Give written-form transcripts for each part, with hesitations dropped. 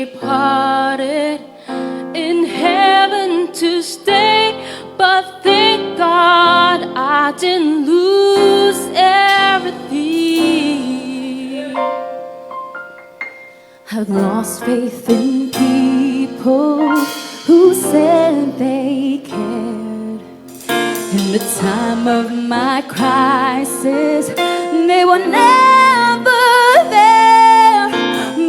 departed in heaven to stay, but thank God I didn't lose everything. I've lost faith in people who said they cared. In the time of my crisis, they were never there.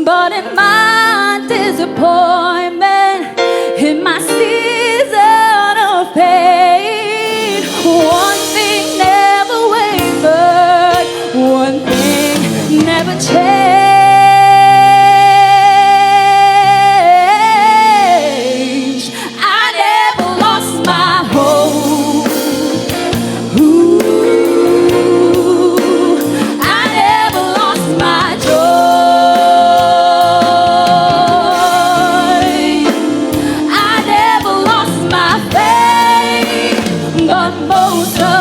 But in my disappointment, in my season of pain, one thing never wavered, one thing never changed. I never lost my hope. Ooh, I never lost my joy. I never lost my faith, but most of all,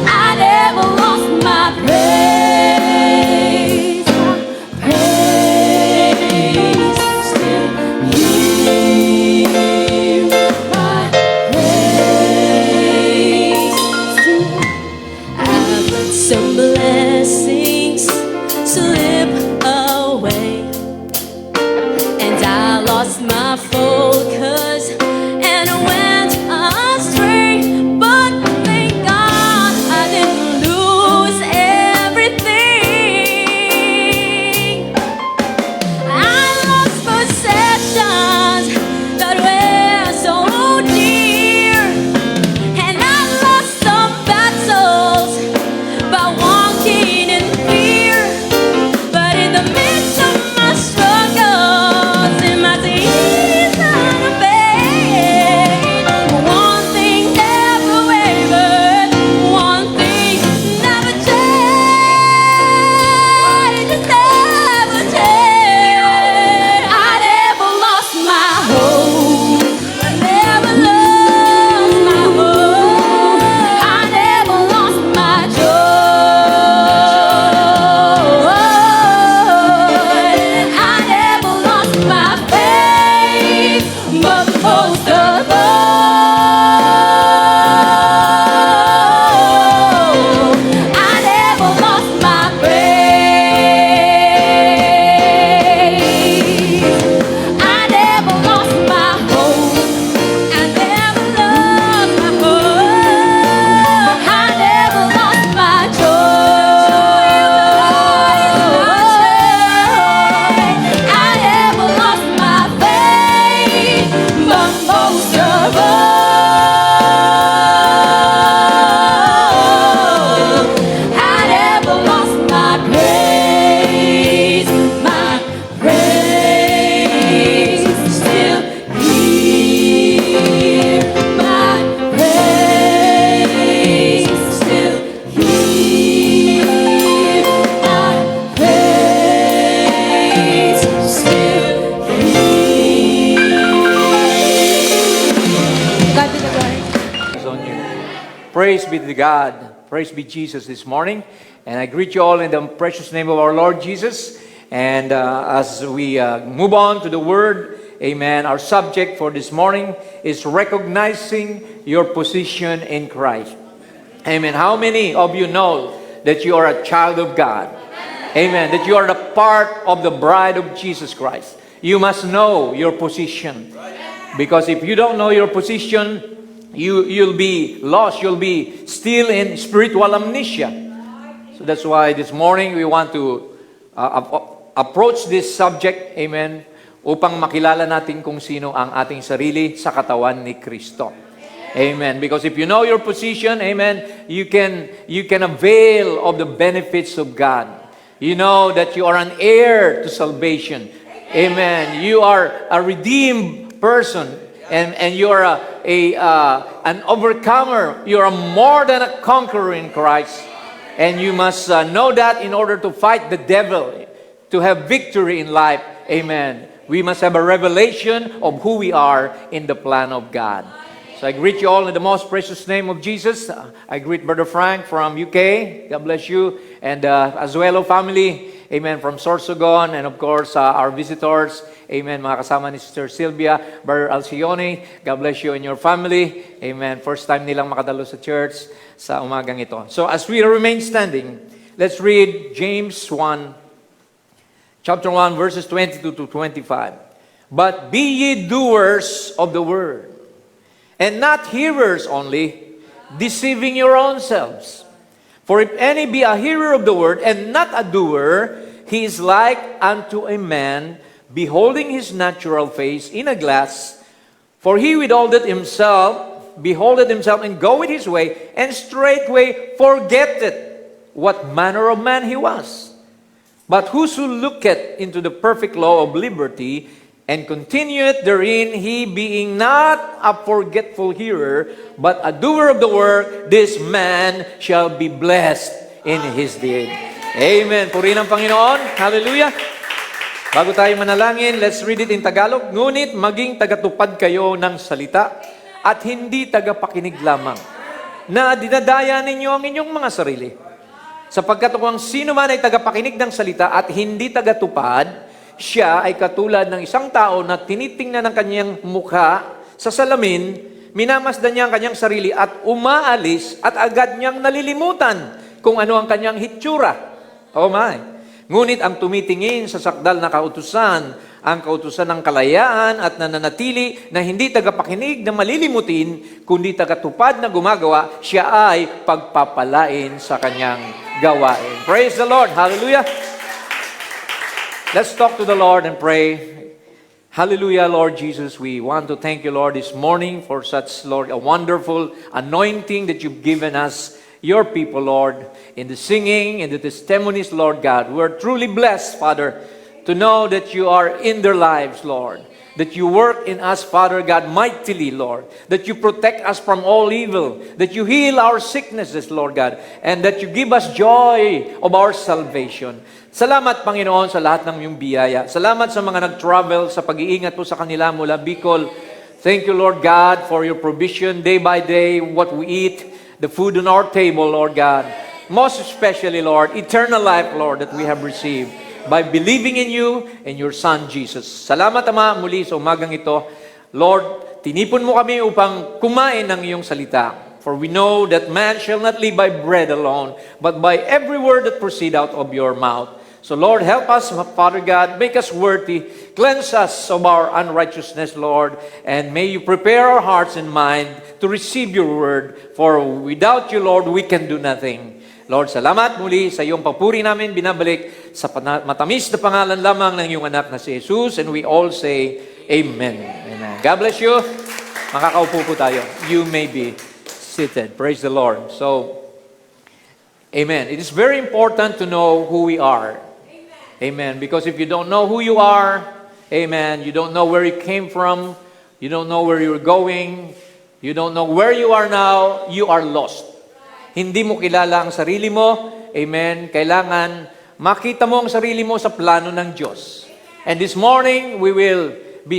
I never lost my praise. Praise still here. My praise still. I've let some blessings slip away, and I lost my focus and went astray. But thank God I didn't lose everything. I lost possessions that were so dear, and I lost some battles by walking in fear. But in the midst of my struggles, in my season of pain, one thing never wavered, one thing never changed, never changed. I never lost my hope. I never lost my hope. I never lost my joy. I never lost my faith, but most of all, I never lost my praise. I never lost my hope. I never lost my hope. I never lost my joy. I never lost my faith, but most of all, I never lost my praise. My praise still here. My praise still here. My praise still here. God be the glory. Is on you. Praise be to God. Praise be Jesus this morning. And I greet you all in the precious name of our Lord Jesus. And as we move on to the Word, amen, our subject for this morning is recognizing your position in Christ. Amen. How many of you know that you are a child of God? Amen. That you are the part of the bride of Jesus Christ. You must know your position. Because if you don't know your position, you'll be lost. You'll be still in spiritual amnesia. So that's why this morning we want to approach this subject, amen, upang makilala natin kung sino ang ating sarili sa katawan ni Kristo. Amen. Because if you know your position, amen, you can avail of the benefits of God. You know that you are an heir to salvation. Amen. You are a redeemed person, and you are an overcomer. You are more than a conqueror in Christ. And you must know that in order to fight the devil, to have victory in life. Amen. We must have a revelation of who we are in the plan of God. So I greet you all in the most precious name of Jesus. I greet Brother Frank from UK. God bless you. And Azuelo family, amen, from Sorsogon. And of course, our visitors, amen, mga kasama ni Sister Sylvia, Brother Alcione. God bless you and your family. Amen. First time nilang makadalo sa church sa umagang ito. So as we remain standing, let's read James 1, chapter 1, verses 22 to 25. But be ye doers of the word, and not hearers only, deceiving your own selves. For if any be a hearer of the word, and not a doer, he is like unto a man beholding his natural face in a glass. For he beholdeth himself, and goeth his way, and straightway forgetteth what manner of man he was. But whoso looketh into the perfect law of liberty, and continueth therein, he being not a forgetful hearer, but a doer of the work, this man shall be blessed in his deed. Amen. Purihin ang Panginoon. Hallelujah. Bago tayo manalangin, let's read it in Tagalog. Ngunit maging tagatupad kayo ng salita at hindi tagapakinig lamang, na dinadaya ninyo ang inyong mga sarili. Sapagkat kung sino man ay tagapakinig ng salita at hindi tagatupad, siya ay katulad ng isang tao na tinitingnan ng kanyang mukha sa salamin, minamasdan niya ang kanyang sarili at umaalis at agad niyang nalilimutan kung ano ang kanyang hitsura. Oh my! Ngunit ang tumitingin sa sakdal na kautusan, ang kautusan ng kalayaan at nananatili na hindi tagapakinig na malilimutin, kundi tagatupad na gumagawa, siya ay pagpapalain sa kanyang gawain. Praise the Lord! Hallelujah! Let's talk to the Lord and pray. Hallelujah, Lord Jesus. We want to thank you, Lord, this morning for such, Lord, a wonderful anointing that you've given us, your people, Lord, in the singing and the testimonies, Lord God. We're truly blessed, Father, to know that you are in their lives, Lord. That you work in us, Father God, mightily, Lord. That you protect us from all evil. That you heal our sicknesses, Lord God. And that you give us joy of our salvation. Salamat, Panginoon, sa lahat ng iyong biyaya. Salamat sa mga nag-travel, sa pag-iingat po sa kanila mula Bicol. Thank you, Lord God, for your provision day by day, what we eat, the food on our table, Lord God. Most especially, Lord, eternal life, Lord, that we have received by believing in you and your Son, Jesus. Salamat, Ama, muli sa umagang ito. Lord, tinipon mo kami upang kumain ng iyong salita. For we know that man shall not live by bread alone, but by every word that proceed out of your mouth. So, Lord, help us, Father God, make us worthy, cleanse us of our unrighteousness, Lord, and may you prepare our hearts and mind to receive your word, for without you, Lord, we can do nothing. Lord, salamat muli sa iyong papuri namin, binabalik sa matamis na pangalan lamang ng iyong anak na si Jesus, and we all say, Amen. Amen. God bless you. Makakaupo po tayo. You may be seated. Praise the Lord. So, Amen. It is very important to know who we are. Amen. Because if you don't know who you are, amen, you don't know where you came from, you don't know where you're going, you don't know where you are now, you are lost. Hindi mo kilala ang sarili mo, amen. Kailangan makita mo ang sarili mo sa plano ng Diyos. And this morning, we will be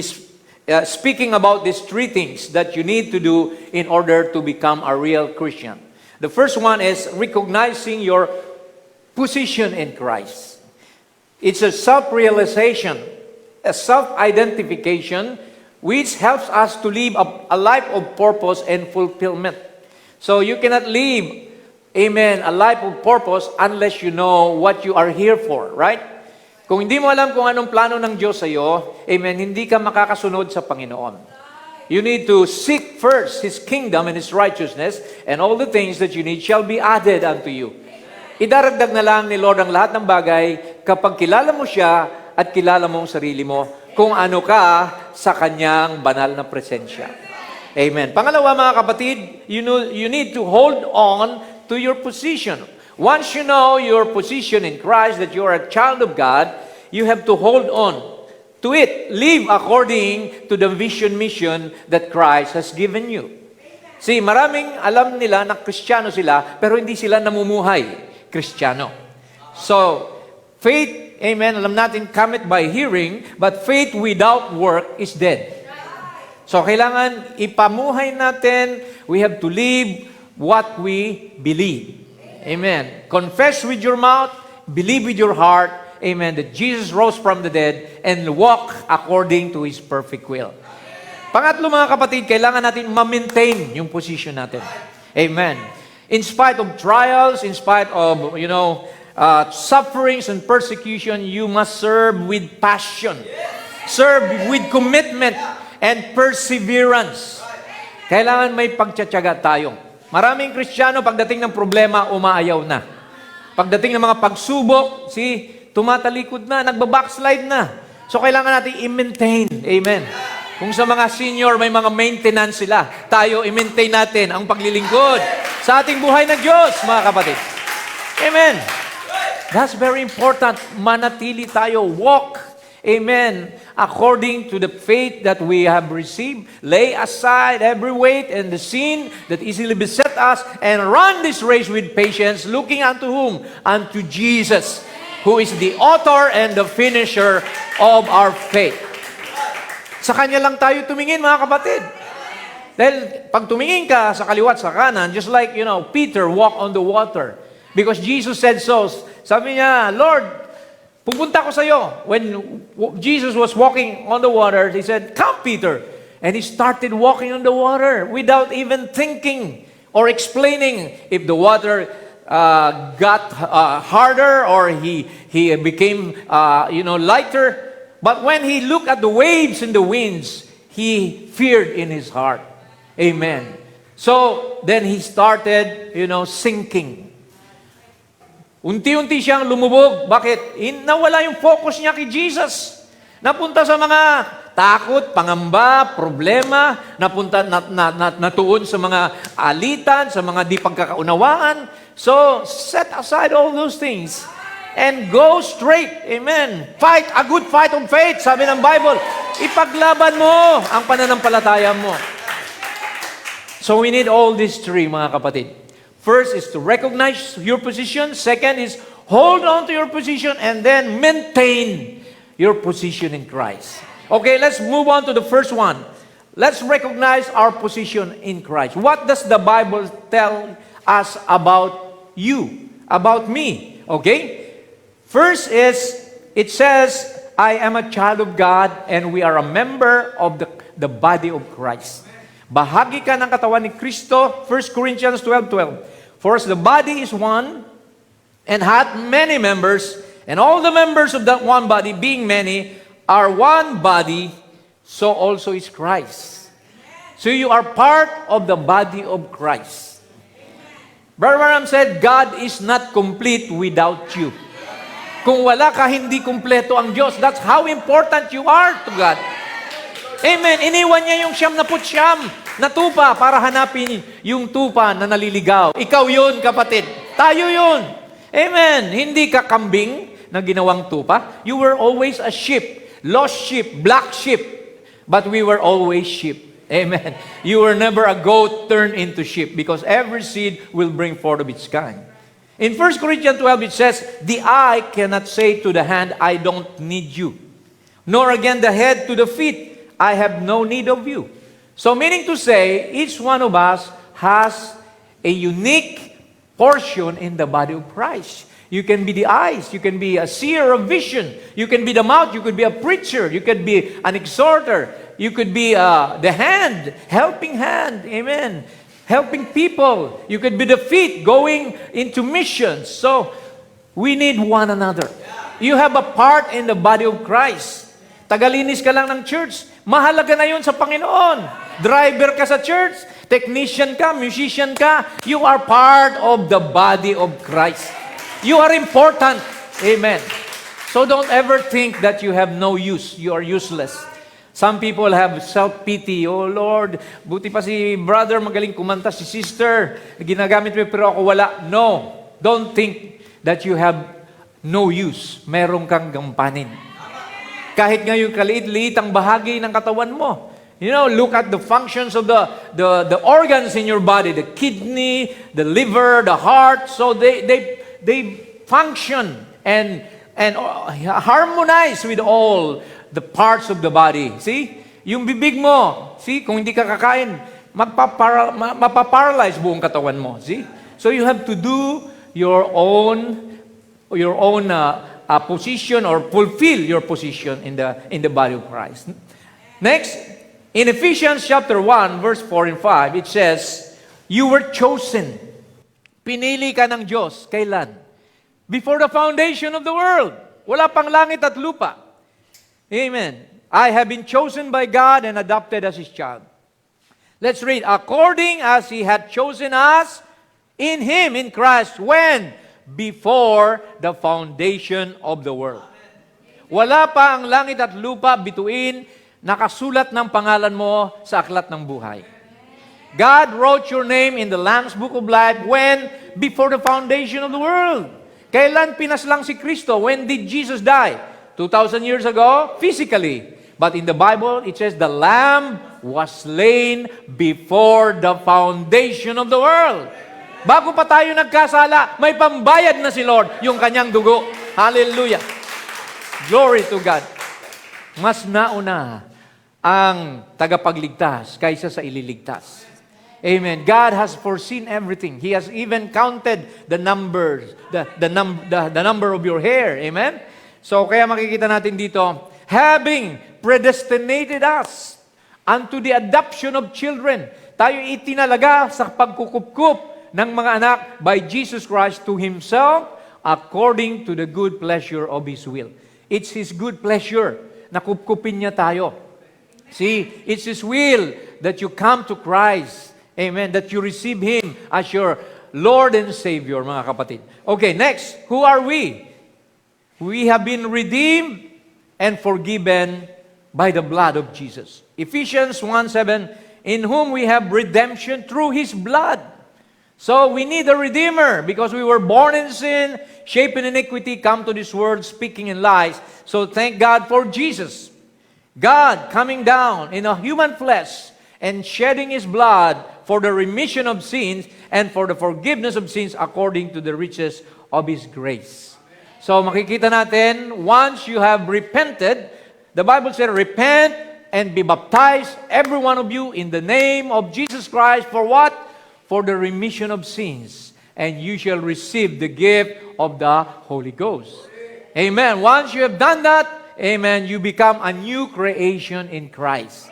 speaking about these three things that you need to do in order to become a real Christian. The first one is recognizing your position in Christ. It's a self-realization, a self-identification, which helps us to live a life of purpose and fulfillment. So you cannot live, amen, a life of purpose unless you know what you are here for, right? Kung hindi mo alam kung anong plano ng Diyos sa iyo, amen, hindi ka makakasunod sa Panginoon. You need to seek first His kingdom and His righteousness, and all the things that you need shall be added unto you. Idaragdag na lang ni Lord ang lahat ng bagay kapag kilala mo siya at kilala mo ang sarili mo kung ano ka sa kanyang banal na presensya. Amen. Pangalawa, mga kapatid, you need to hold on to your position. Once you know your position in Christ, that you are a child of God, you have to hold on to it. Live according to the vision, mission that Christ has given you. See, maraming alam nila na Kristiyano sila, pero hindi sila namumuhay Kristiyano. So, faith, amen, alam natin, cometh by hearing, but faith without work is dead. So, kailangan ipamuhay natin, we have to live what we believe. Amen. Confess with your mouth, believe with your heart, amen, that Jesus rose from the dead and walk according to His perfect will. Pangatlo mga kapatid, kailangan natin ma-maintain yung position natin. Amen. In spite of trials, in spite of, sufferings and persecution, you must serve with passion. Serve with commitment and perseverance. Kailangan may pagtsatsaga tayo. Maraming Kristiyano, pagdating ng problema, umaayaw na. Pagdating ng mga pagsubok, tumatalikod na, nagbabackslide na. So, kailangan natin i-maintain. Amen. Kung sa mga senior, may mga maintenance sila. Tayo, i-maintain natin ang paglilingkod sa ating buhay ng Diyos, mga kapatid. Amen. That's very important. Manatili tayo. Walk. Amen. According to the faith that we have received, lay aside every weight and the sin that easily beset us, and run this race with patience, looking unto whom? Unto Jesus, who is the author and the finisher of our faith. Sa Kanya lang tayo tumingin, mga kapatid. Dahil pag tumingin ka sa kaliwat, sa kanan, just like, Peter walked on the water. Because Jesus said so. Sabi niya, Lord, pupunta ko sa iyo. When Jesus was walking on the water, He said, "Come, Peter." And He started walking on the water without even thinking or explaining if the water got harder or he became, lighter. But when he looked at the waves and the winds, he feared in his heart. Amen. So, then he started, sinking. Unti-unti siyang lumubog. Bakit? Nawala yung focus niya kay Jesus. Napunta sa mga takot, pangamba, problema, natuon sa mga alitan, sa mga di pagkakaunawaan. So, set aside all those things and go straight. Amen. Fight a good fight of faith, sabi ng Bible. Ipaglaban mo ang pananampalataya mo. So we need all these three, mga kapatid. First is to recognize your position. Second is hold on to your position and then maintain your position in Christ. Okay, let's move on to the first one. Let's recognize our position in Christ. What does the Bible tell us about you, about me? Okay? First is, it says, I am a child of God and we are a member of the body of Christ. Bahagi ka ng katawan ni Kristo, 1 Corinthians 12:12. For as the body is one and hath many members, and all the members of that one body, being many, are one body, so also is Christ. So you are part of the body of Christ. Brother Branham said, God is not complete without you. Kung wala ka, hindi kumpleto ang Diyos. That's how important you are to God. Amen. Iniwan niya yung 79 na tupa para hanapin yung tupa na naliligaw. Ikaw yun, kapatid. Tayo yun. Amen. Hindi ka kambing na ginawang tupa. You were always a sheep. Lost sheep, black sheep. But we were always sheep. Amen. You were never a goat turned into sheep because every seed will bring forth of its kind. In 1 Corinthians 12, it says, the eye cannot say to the hand, I don't need you. Nor again the head to the feet, I have no need of you. So meaning to say, each one of us has a unique portion in the body of Christ. You can be the eyes, you can be a seer of vision, you can be the mouth, you could be a preacher, you could be an exhorter, you could be the hand, helping hand, amen. Helping people. You could be the feet going into missions. So, we need one another. You have a part in the body of Christ. Tagalinis ka lang ng church, mahalaga na yun sa Panginoon. Driver ka sa church, technician ka, musician ka, you are part of the body of Christ. You are important. Amen. So don't ever think that you have no use. You are useless. Some people have self-pity. Oh Lord, buti pa si brother magaling kumanta, si sister, ginagamit mo pero ako wala. No, don't think that you have no use. Meron kang gampanin. Kahit ngayon kaliit-liit ang bahagi ng katawan mo. Look at the functions of the organs in your body, the kidney, the liver, the heart. So they function and harmonize with all the parts of the body. See? yung bibig mo, see, kung hindi ka kakain, mapaparalyze buong katawan mo, see? So you have to do your own position or fulfill your position in the body of Christ. Next, in Ephesians chapter 1, verse 4 and 5, it says, you were chosen. Pinili ka ng Diyos. Kailan? Before the foundation of the world. Wala pang langit at lupa. Amen. I have been chosen by God and adopted as His child. Let's read. According as He had chosen us in Him, in Christ, when? Before the foundation of the world. Wala pa ang langit at lupa bituin, nakasulat ng pangalan mo sa aklat ng buhay. God wrote your name in the Lamb's Book of Life when? Before the foundation of the world. Kailan pinaslang si Kristo? When did Jesus die? 2,000 years ago? Physically. But in the Bible, it says the Lamb was slain before the foundation of the world. Bago pa tayo nagkasala, may pambayad na si Lord, yung kanyang dugo. Hallelujah. Glory to God. Mas nauna ang tagapagligtas kaysa sa ililigtas. Amen. God has foreseen everything. He has even counted the numbers, the number of your hair. Amen. So kaya makikita natin dito, having predestinated us unto the adoption of children. Tayo itinalaga sa pagkukupkup ng mga anak by Jesus Christ to Himself according to the good pleasure of His will. It's His good pleasure na kupkupin niya tayo. See, it's His will that you come to Christ. Amen. That you receive Him as your Lord and Savior, mga kapatid. Okay, next. Who are we? We have been redeemed and forgiven by the blood of Jesus. Ephesians 1:7, in whom we have redemption through His blood. So we need a Redeemer because we were born in sin, shaped in iniquity, come to this world speaking in lies. So thank God for Jesus. God coming down in a human flesh and shedding His blood for the remission of sins and for the forgiveness of sins according to the riches of His grace. So makikita natin, once you have repented, the Bible said, repent and be baptized, every one of you, in the name of Jesus Christ, for what? For the remission of sins. And you shall receive the gift of the Holy Ghost. Amen. Once you have done that, amen, you become a new creation in Christ.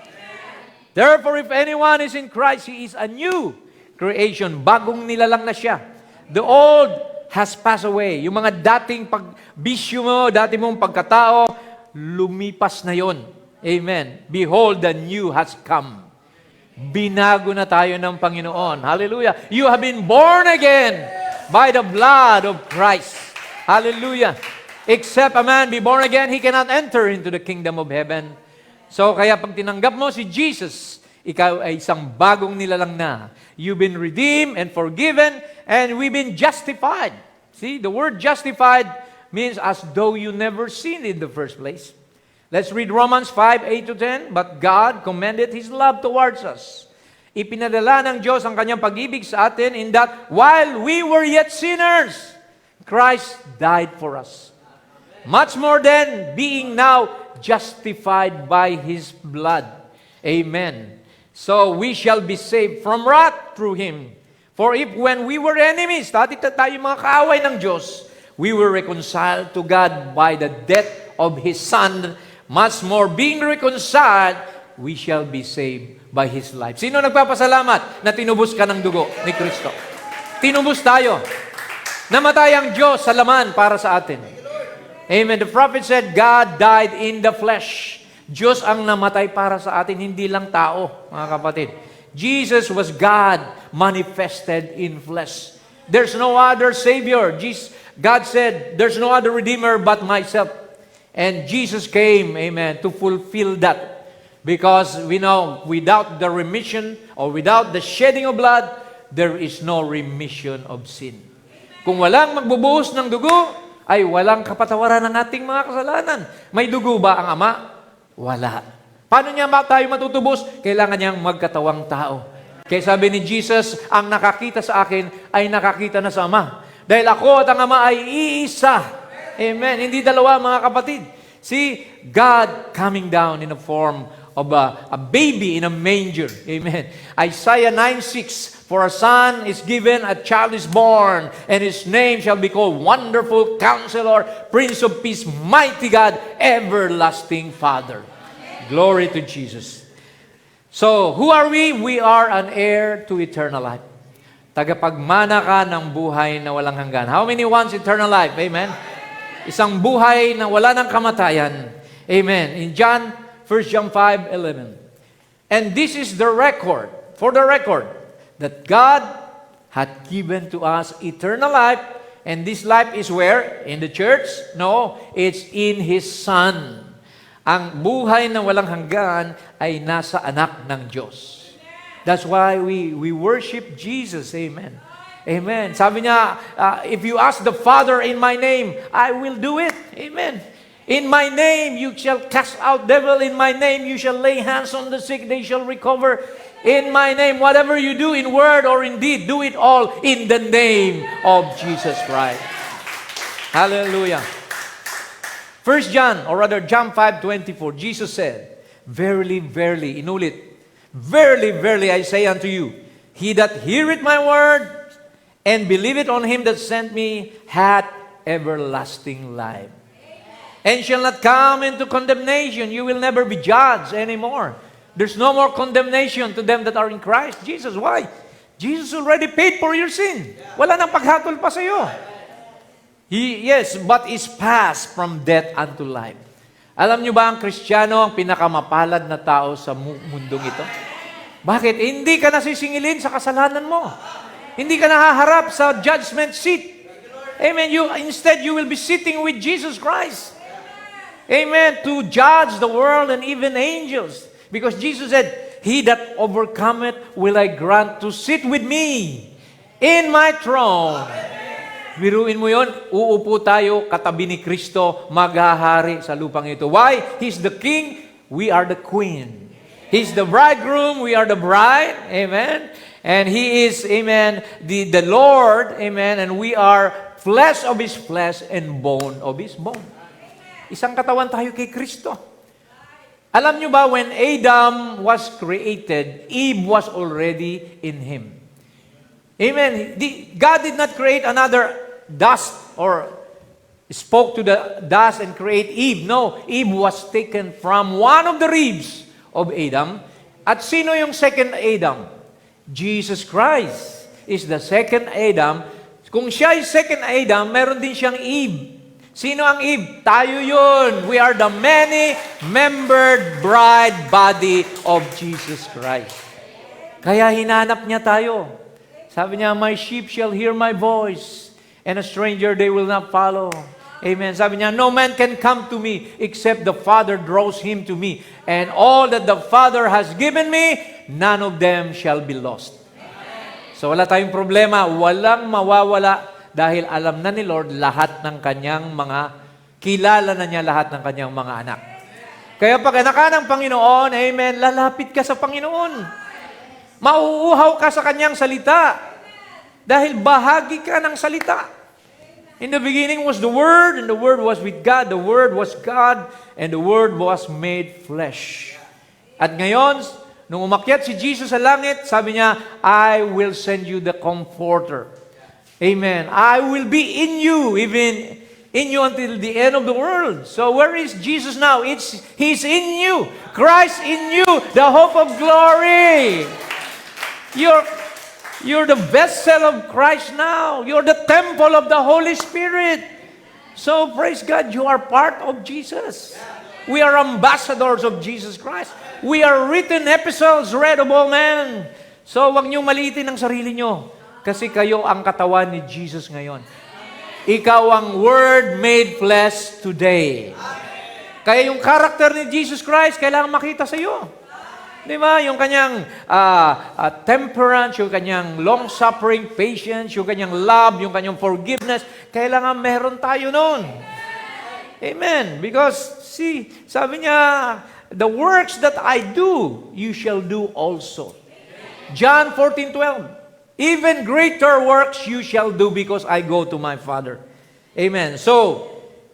Therefore, if anyone is in Christ, he is a new creation. Bagong nilalang na siya. The old has passed away. Yung mga dating pagbisyo mo, dati mong pagkatao, lumipas na yon. Amen. Behold, the new has come. Binago na tayo ng Panginoon. Hallelujah. You have been born again by the blood of Christ. Hallelujah. Except a man be born again, he cannot enter into the kingdom of heaven. So, kaya pag tinanggap mo si Jesus, ikaw ay isang bagong nilalang na. You've been redeemed and forgiven, and we've been justified. See, the word justified means as though you never sinned in the first place. Let's read Romans 5:8-10. But God commended His love towards us. Ipinadala ng Diyos ang kanyang pag-ibig sa atin in that while we were yet sinners, Christ died for us. Much more than being now justified by His blood. Amen. So we shall be saved from wrath through Him. For if when we were enemies, tayo mga kaaway ng Diyos, we were reconciled to God by the death of His Son, much more being reconciled, we shall be saved by His life. Sino nagpapasalamat na tinubos ka ng dugo ni Kristo? Tinubos tayo. Namatay ang Diyos sa laman para sa atin. Amen. The prophet said, God died in the flesh. Diyos ang namatay para sa atin, hindi lang tao, mga kapatid. Jesus was God manifested in flesh. There's no other Savior. God said, there's no other Redeemer but myself. And Jesus came, amen, to fulfill that. Because we know, without the remission or without the shedding of blood, there is no remission of sin. Kung walang magbubuhos ng dugo, ay walang kapatawaran ng ating mga kasalanan. May dugo ba ang Ama? Wala. Paano niya tayo matutubos? Kailangan niyang magkatawang tao. Kaya sabi ni Jesus, ang nakakita sa akin ay nakakita na sa Ama. Dahil ako at ang Ama ay iisa. Amen. Hindi dalawa, mga kapatid. See, God coming down in the form a baby in a manger. Amen. Isaiah 9:6, for a son is given, a child is born, and his name shall be called Wonderful Counselor, Prince of Peace, Mighty God, Everlasting Father. Glory to Jesus. So, who are we? We are an heir to eternal life. Tagapagmana ka ng buhay na walang hanggan. How many wants eternal life? Amen. Isang buhay na wala ng kamatayan. Amen. In 1 John 5:11. And this is the record, for the record, that God had given to us eternal life, and this life is where? In the church? No, it's in His Son. Ang buhay na walang hanggan ay nasa anak ng Diyos. That's why we worship Jesus. Amen. Amen. Sabi niya, if you ask the Father in my name, I will do it. Amen. In my name, you shall cast out devil. In my name, you shall lay hands on the sick. They shall recover. In my name, whatever you do in word or in deed, do it all in the name of Jesus Christ. Hallelujah. 1 John, or rather John 5:24, Jesus said, verily, verily, inulit, verily, verily, I say unto you, he that heareth my word and believeth on him that sent me hath everlasting life, and shall not come into condemnation. You will never be judged anymore. There's no more condemnation to them that are in Christ Jesus. Why? Jesus already paid for your sin. Wala nang paghatol pa sa iyo. Yes, but is passed from death unto life. Alam niyo ba ang Kristiyano ang pinakamapalad na tao sa mundong ito? Bakit? Hindi ka nasisingilin sa kasalanan mo. Hindi ka nahaharap sa judgment seat. Amen. Instead, you will be sitting with Jesus Christ. Amen. To judge the world and even angels. Because Jesus said, he that overcometh will I grant to sit with me in my throne. Biruin mo yun, uupo tayo katabi ni Kristo, maghahari sa lupang ito. Why? He's the king, we are the queen. He's the bridegroom, we are the bride. Amen. And He is, amen, the Lord, amen, and we are flesh of His flesh and bone of His bone. Isang katawan tayo kay Kristo. Alam nyo ba, when Adam was created, Eve was already in him. Amen. God did not create another dust or spoke to the dust and create Eve. No, Eve was taken from one of the ribs of Adam. At sino yung second Adam? Jesus Christ is the second Adam. Kung siya ay second Adam, meron din siyang Eve. Sino ang Eve? Tayo yun. We are the many-membered bride body of Jesus Christ. Kaya hinanap niya tayo. Sabi niya, my sheep shall hear my voice, and a stranger they will not follow. Amen. Sabi niya, no man can come to me except the Father draws him to me. And all that the Father has given me, none of them shall be lost. So wala tayong problema. Walang mawawala dahil alam na ni Lord lahat ng kanyang kilala na niya lahat ng kanyang mga anak. Kaya pag anak ka ng Panginoon, amen, lalapit ka sa Panginoon. Mauuhaw ka sa kanyang salita. Dahil bahagi ka ng salita. In the beginning was the Word, and the Word was with God. The Word was God, and the Word was made flesh. At ngayon, nung umakyat si Jesus sa langit, sabi niya, I will send you the Comforter. Amen. I will be in you, even in you until the end of the world. So where is Jesus now? He's in you. Christ in you, the hope of glory. You're the vessel of Christ now. You're the temple of the Holy Spirit. So praise God, you are part of Jesus. We are ambassadors of Jesus Christ. We are written epistles read of all men. So wag niyo maliitin ang sarili niyo. Kasi kayo ang katawan ni Jesus ngayon. Ikaw ang Word made flesh today. Kaya yung character ni Jesus Christ, kailangan makita sa iyo. Di ba? Yung kanyang temperance, yung kanyang long-suffering, patience, yung kanyang love, yung kanyang forgiveness, kailangan meron tayo nun. Amen. Because, sabi niya, the works that I do, you shall do also. John 14:12. Even greater works you shall do because I go to my Father. Amen. So,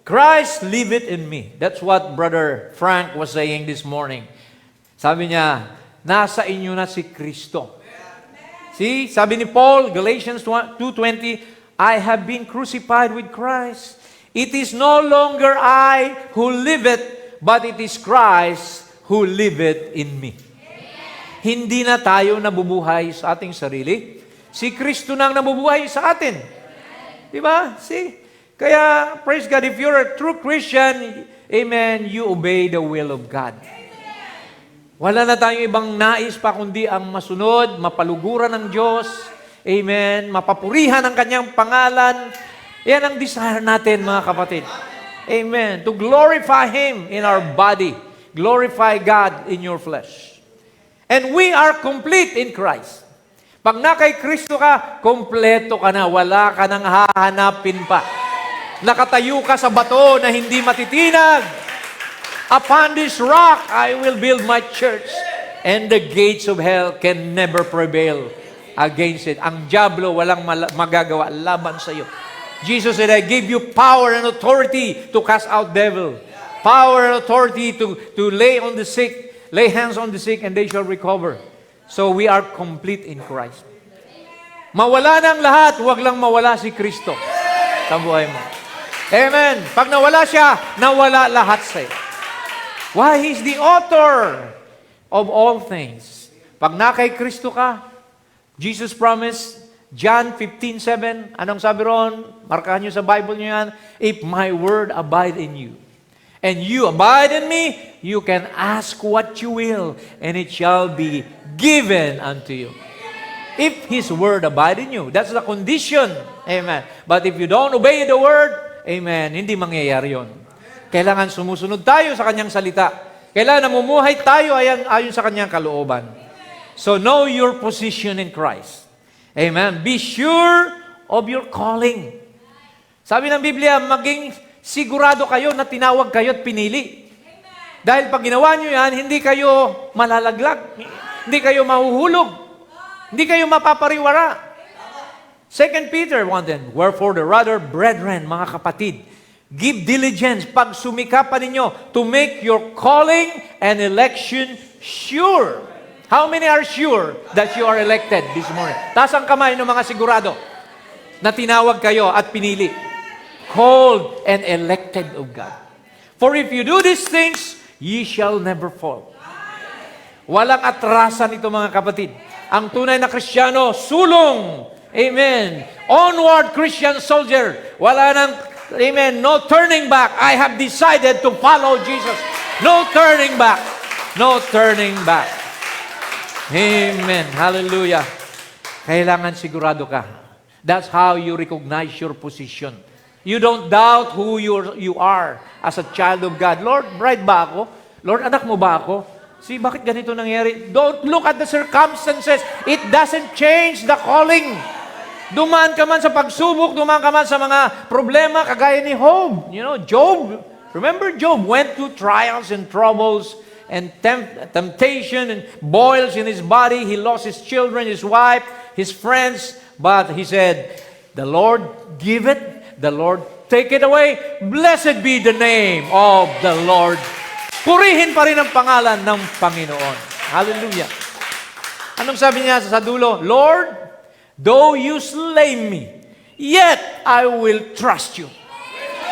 Christ liveth in me. That's what Brother Frank was saying this morning. Sabi niya, nasa inyo na si Kristo. See, sabi ni Paul, Galatians 2:20, I have been crucified with Christ. It is no longer I who liveth, but it is Christ who liveth in me. Hindi na tayo nabubuhay sa ating sarili. Si Kristo na ang nabubuhay sa atin. Diba? See? Kaya, praise God, if you're a true Christian, amen, you obey the will of God. Wala na tayong ibang nais pa kundi ang masunod, mapaluguran ng Diyos, amen, mapapurihan ang Kanyang pangalan. Yan ang desire natin, mga kapatid. Amen. To glorify Him in our body. Glorify God in your flesh. And we are complete in Christ. Pag na kay Kristo ka, kompleto ka na. Wala ka nang hahanapin pa. Nakatayo ka sa bato na hindi matitinag. Upon this rock, I will build my church. And the gates of hell can never prevail against it. Ang diablo walang magagawa laban sa iyo. Jesus said, I give you power and authority to cast out devil. Power and authority to lay on the sick. Lay hands on the sick and they shall recover. So we are complete in Christ. Mawala ng lahat, huwag lang mawala si Kristo sa buhay mo. Amen. Pag nawala siya, nawala lahat sa'yo. Why? He's the author of all things. Pag na kay Kristo ka, Jesus promised, John 15:7, anong sabi ron? Markahan nyo sa Bible nyo yan. If my word abide in you, and you abide in me, you can ask what you will, and it shall be given unto you. If His word abide in you, that's the condition. Amen. But if you don't obey the word, amen, hindi mangyayari yun. Kailangan sumusunod tayo sa Kanyang salita. Kailangan namumuhay tayo ayon sa Kanyang kalooban. So know your position in Christ. Amen. Be sure of your calling. Sabi ng Biblia, maging sigurado kayo na tinawag kayo at pinili. Dahil pag ginawa nyo yan, hindi kayo malalaglag. Hindi kayo mahuhulog. Hindi kayo mapapariwara. 2 Peter 1:10, wherefore the rather, brethren, mga kapatid, give diligence, pagsumikapan ninyo, to make your calling and election sure. How many are sure that you are elected this morning? Taas ang kamay ng mga sigurado na tinawag kayo at pinili. Called and elected of God. For if you do these things, ye shall never fall. Walang atrasan ito, mga kapatid. Ang tunay na Kristiyano, sulong. Amen. Onward, Christian soldier. Wala nang, amen, no turning back. I have decided to follow Jesus. No turning back. No turning back. Amen. Hallelujah. Kailangan sigurado ka. That's how you recognize your position. You don't doubt who you are as a child of God. Lord, bride ba ako? Lord, anak mo ba ako? See, bakit ganito nangyari? Don't look at the circumstances. It doesn't change the calling. Dumaan ka man sa pagsubok, dumaan ka man sa mga problema, kagaya ni Job. You know, Job, remember Job went through trials and troubles and temptation and boils in his body. He lost his children, his wife, his friends. But he said, the Lord give it, the Lord take it away. Blessed be the name of the Lord. Purihin pa rin ang pangalan ng Panginoon. Hallelujah. Anong sabi niya sa dulo? Lord, though you slay me, yet I will trust you.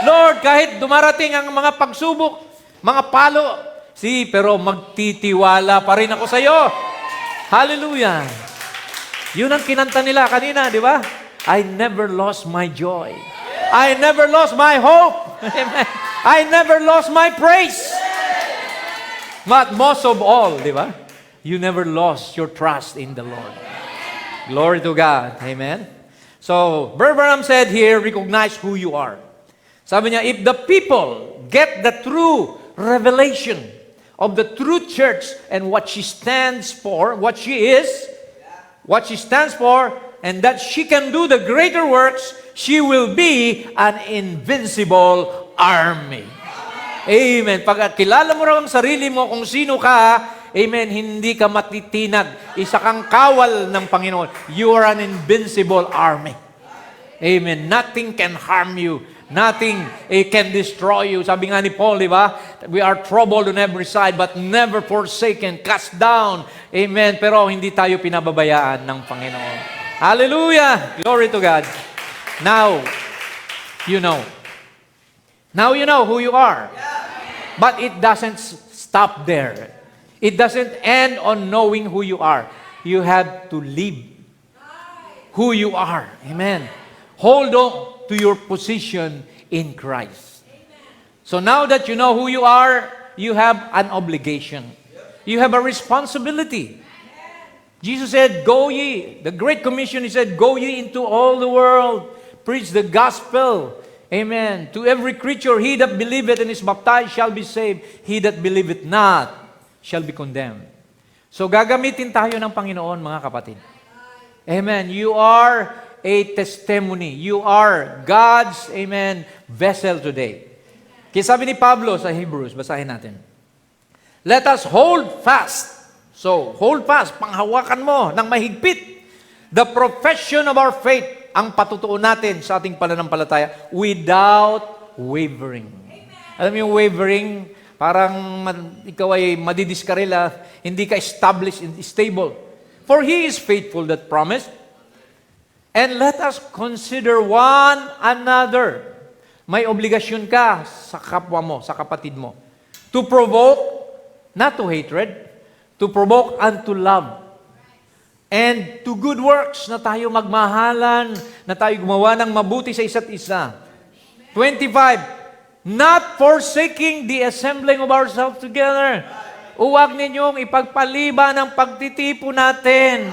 Lord, kahit dumarating ang mga pagsubok, mga palo, pero magtitiwala pa rin ako sa iyo. Hallelujah. Yun ang kinanta nila kanina, di ba? I never lost my joy. I never lost my hope. I never lost my praise. But most of all, di ba? You never lost your trust in the Lord. Glory to God. Amen? So, Brother Branham said here, recognize who you are. Sabi niya, if the people get the true revelation of the true church and what she stands for, what she is, what she stands for, and that she can do the greater works, she will be an invincible army. Amen. Pag kilala mo raw ang sarili mo kung sino ka, amen, hindi ka matitinag. Isa kang kawal ng Panginoon. You are an invincible army. Amen. Nothing can harm you. Nothing can destroy you. Sabi nga ni Paul, di ba? We are troubled on every side, but never forsaken, cast down. Amen. Pero hindi tayo pinababayaan ng Panginoon. Hallelujah! Glory to God. Now, you know. Now you know who you are. But it doesn't stop there. It doesn't end on knowing who you are. You have to live who you are. Amen. Hold on to your position in Christ. So now that you know who you are, you have an obligation. You have a responsibility. Jesus said, go ye. The Great Commission, He said, go ye into all the world. Preach the gospel. Amen. To every creature, he that believeth and is baptized shall be saved. He that believeth not shall be condemned. So gagamitin tayo ng Panginoon, mga kapatid. Amen. You are a testimony. You are God's, amen, vessel today. Kaya sabi ni Pablo sa Hebrews, basahin natin. Let us hold fast. So, hold fast, panghawakan mo ng mahigpit the profession of our faith, ang patutuon natin sa ating pananampalataya without wavering. Alam mo yung wavering, parang ikaw ay madidiskarela, hindi ka established and stable. For He is faithful that promised. And let us consider one another. May obligasyon ka sa kapwa mo, sa kapatid mo. To provoke, not to hatred, to provoke unto love. And to good works, na tayo magmahalan, na tayo gumawa ng mabuti sa isa't isa. 25, not forsaking the assembling of ourselves together. Huwag ninyong ipagpaliban ang pagtitipo natin.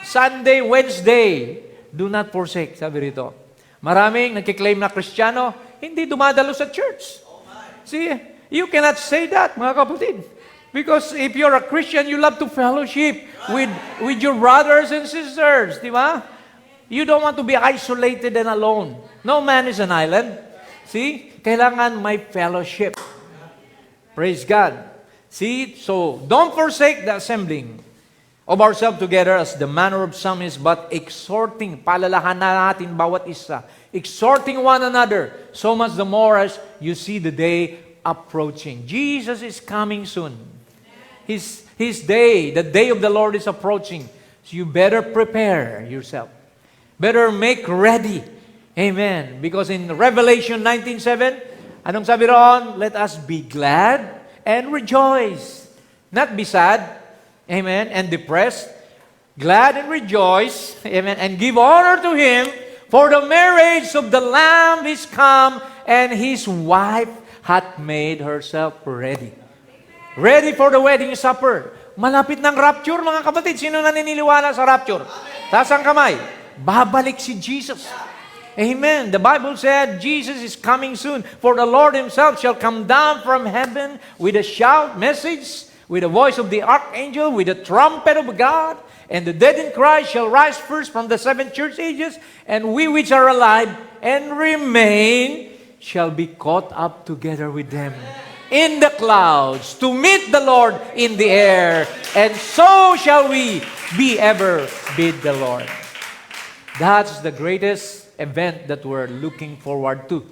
Sunday, Wednesday. Do not forsake, sabi rito. Maraming nagkiklaim na Kristiyano, hindi dumadalo sa church. See, you cannot say that, mga kapatid. Because if you're a Christian, you love to fellowship with your brothers and sisters, di ba? You don't want to be isolated and alone. No man is an island. See? Kailangan may fellowship. Praise God. See? So, don't forsake the assembling of ourselves together as the manner of some is, but exhorting, palalahan na natin bawat isa, exhorting one another, so much the more as you see the day approaching. Jesus is coming soon. His day, the day of the Lord is approaching. So you better prepare yourself. Better make ready. Amen. Because in Revelation 19:7, anong sabi roon? Let us be glad and rejoice. Not be sad. Amen. And depressed. Glad and rejoice. Amen. And give honor to Him, for the marriage of the Lamb is come, and His wife hath made herself ready. Ready for the wedding supper. Malapit ng rapture, mga kapatid. Sino naniniwala sa rapture? Taas ang kamay. Babalik si Jesus. Amen. The Bible said, Jesus is coming soon. For the Lord Himself shall come down from heaven with a shout, message, with the voice of the archangel, with the trumpet of God. And the dead in Christ shall rise first from the seven church ages. And we which are alive and remain shall be caught up together with them in the clouds to meet the Lord in the air, and so shall we be ever with the Lord. That's the greatest event that we're looking forward to.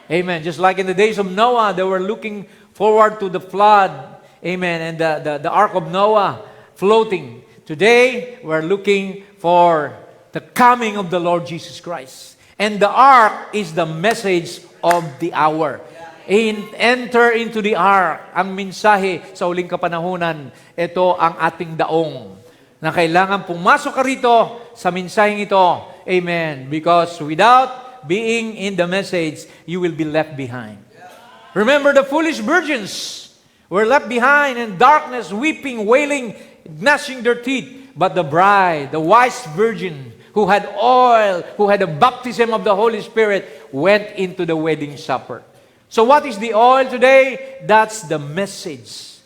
Amen. Just like in the days of Noah, they were looking forward to the flood. Amen. And the ark of Noah floating. Today, we're looking for the coming of the Lord Jesus Christ. And the ark is the message of the hour. Enter into the ark. Ang mensahe sa huling kapanahunan, ito ang ating daong. Na kailangan pumasok ka rito sa mensaheng ito. Amen. Because without being in the message, you will be left behind. Remember the foolish virgins were left behind in darkness, weeping, wailing, gnashing their teeth. But the bride, the wise virgin, who had oil, who had the baptism of the Holy Spirit, went into the wedding supper. So what is the oil today? That's the message.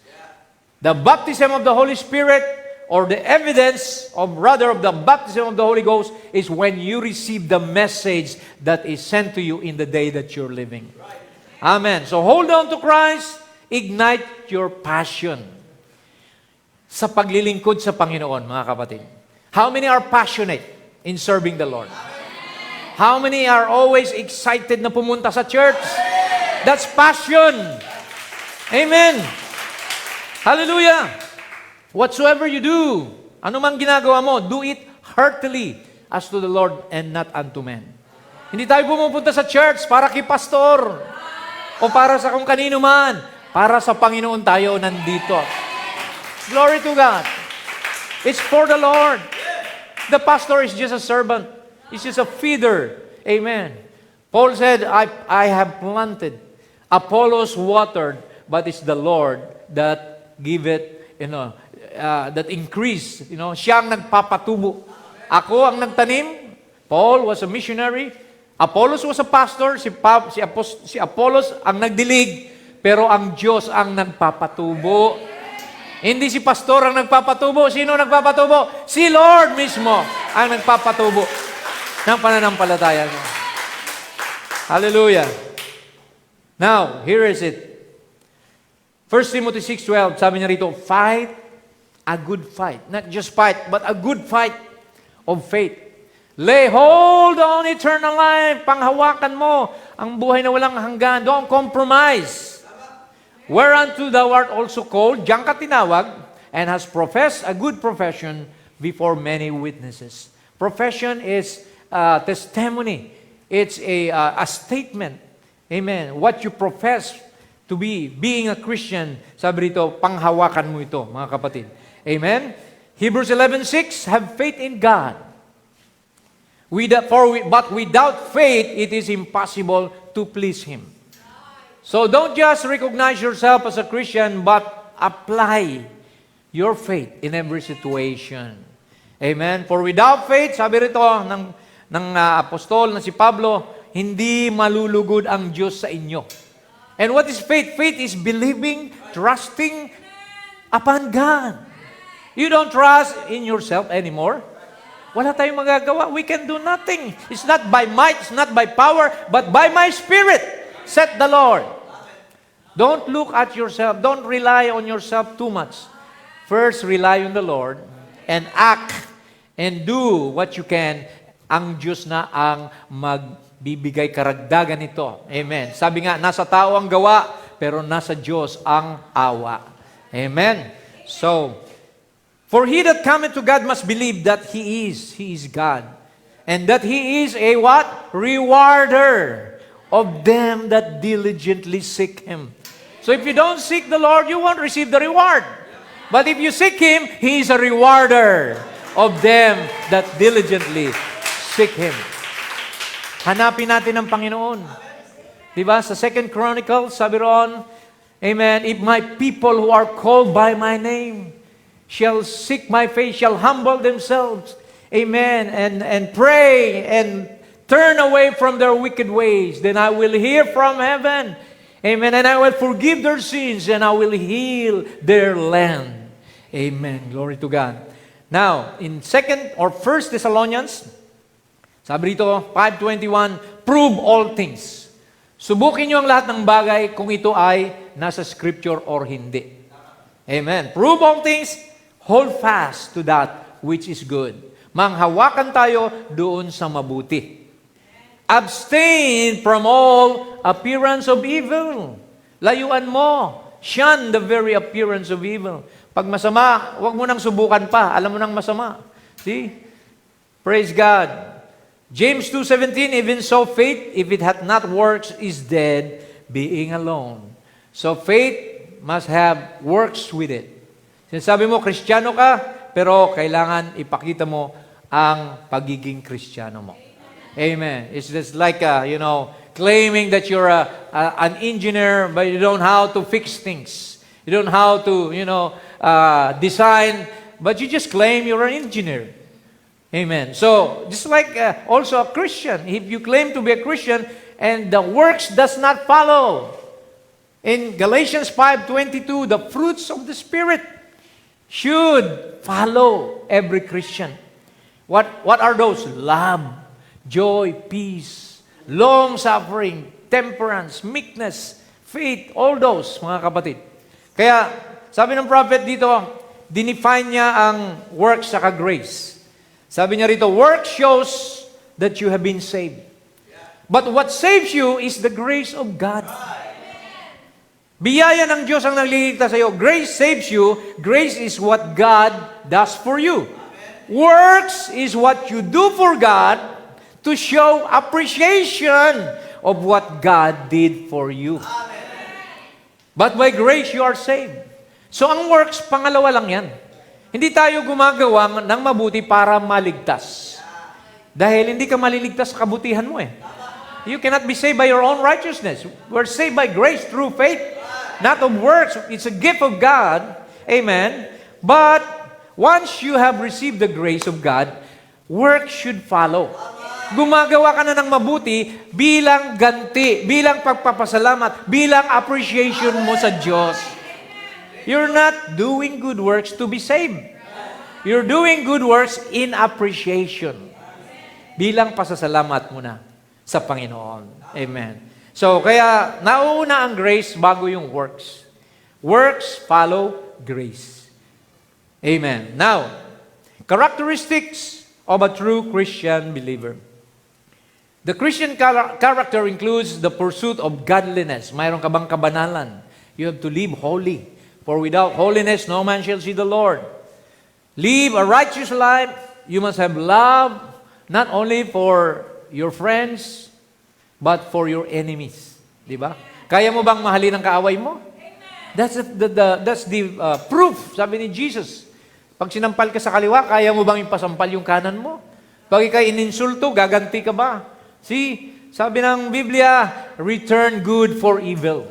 The baptism of the Holy Spirit, or the evidence of the baptism of the Holy Ghost, is when you receive the message that is sent to you in the day that you're living. Amen. So hold on to Christ, ignite your passion sa paglilingkod sa Panginoon, mga kapatid. How many are passionate in serving the Lord? How many are always excited na pumunta sa church? That's passion. Amen. Hallelujah. Whatsoever you do, ano mang ginagawa mo, do it heartily as to the Lord and not unto men. Hindi tayo pumupunta sa church para kay pastor o para sa kung kanino man. Para sa Panginoon tayo nandito. Glory to God. It's for the Lord. The pastor is just a servant. He's just a feeder. Amen. Paul said, I have planted, Apollos watered, but it's the Lord that give it, that increase. Siya ang nagpapatubo. Ako ang nagtanim. Paul was a missionary. Apollos was a pastor. Si Apollos ang nagdilig. Pero ang Diyos ang nagpapatubo. Hindi si pastor ang nagpapatubo. Sino nagpapatubo? Si Lord mismo ang nagpapatubo ng pananampalataya niya. Hallelujah. Now, here is it. 1 Timothy 6:12, sabi niya rito, fight a good fight. Not just fight, but a good fight of faith. Lay hold on eternal life. Panghawakan mo ang buhay na walang hanggan. Don't compromise. Whereunto thou art also called, diyan ka tinawag, and has professed a good profession before many witnesses. Profession is testimony. It's a statement. Amen. What you profess to be, being a Christian, sabi rito, panghawakan mo ito, mga kapatid. Amen. Hebrews 11:6, have faith in God. But without faith, it is impossible to please Him. So don't just recognize yourself as a Christian, but apply your faith in every situation. Amen? For without faith, sabi rito ng apostol na si Pablo, hindi malulugod ang Diyos sa inyo. And what is faith? Faith is believing, trusting upon God. You don't trust in yourself anymore. Wala tayong magagawa. We can do nothing. It's not by might, it's not by power, but by my Spirit, said the Lord. Don't look at yourself. Don't rely on yourself too much. First, rely on the Lord and act and do what you can. Ang Diyos na ang magbibigay karagdagan nito. Amen. Sabi nga, nasa tao ang gawa, pero nasa Diyos ang awa. Amen. So, for he that cometh to God must believe that He is God. And that He is a what? Rewarder of them that diligently seek Him. So if you don't seek the Lord, you won't receive the reward. But if you seek Him, He is a rewarder of them that diligently seek Him. Hanapin natin ang Panginoon. Diba? Sa 2 Chronicles, sabi roon, amen, if my people who are called by my name shall seek my face, shall humble themselves, amen, and pray and turn away from their wicked ways, then I will hear from heaven, amen, and I will forgive their sins, and I will heal their land. Amen. Glory to God. Now, in 2nd or 1 Thessalonians, sabi rito, 5:21, prove all things. Subukin nyo ang lahat ng bagay kung ito ay nasa Scripture or hindi. Amen. Prove all things, hold fast to that which is good. Manghawakan tayo doon sa mabuti. Abstain from all appearance of evil. Layuan mo. Shun the very appearance of evil. Pag masama, huwag mo nang subukan pa. Alam mo nang masama. See? Praise God. James 2:17, even so faith, if it hath not works, is dead, being alone. So faith must have works with it. Sinasabi mo, Kristiyano ka, pero kailangan ipakita mo ang pagiging Kristiyano mo. Amen. It's just like, claiming that you're an engineer, but you don't know how to fix things. You don't know how to, design, but you just claim you're an engineer. Amen. So, just like also a Christian, if you claim to be a Christian and the works does not follow, in Galatians 5:22, the fruits of the Spirit should follow every Christian. What are those? Love, joy, peace, long-suffering, temperance, meekness, faith, all those, mga kapatid. Kaya, sabi ng prophet dito, dinefine niya ang works saka grace. Sabi niya rito, work shows that you have been saved. But what saves you is the grace of God. Biyaya ng Diyos ang nagliligtas sa iyo. Grace saves you. Grace is what God does for you. Works is what you do for God to show appreciation of what God did for you. But by grace you are saved. So ang works, pangalawa lang yan. Hindi tayo gumagawa ng mabuti para maligtas. Dahil hindi ka maliligtas sa kabutihan mo eh. You cannot be saved by your own righteousness. We're saved by grace through faith, not of works. It's a gift of God. Amen. But once you have received the grace of God, work should follow. Gumagawa ka na ng mabuti bilang ganti, bilang pagpapasalamat, bilang appreciation mo sa Diyos. You're not doing good works to be saved. You're doing good works in appreciation. Bilang pasasalamat mo na sa Panginoon. Amen. So, kaya nauna ang grace bago yung works. Works follow grace. Amen. Now, characteristics of a true Christian believer. The Christian character includes the pursuit of godliness. Mayroon ka bang kabanalan? You have to live holy. For without holiness, no man shall see the Lord. Live a righteous life. You must have love, not only for your friends, but for your enemies. Di ba? Kaya mo bang mahalin ang kaaway mo? That's the proof, sabi ni Jesus. Pag sinampal ka sa kaliwa, kaya mo bang ipasampal yung kanan mo? Pag ikay ininsulto, gaganti ka ba? See, sabi ng Biblia, return good for evil.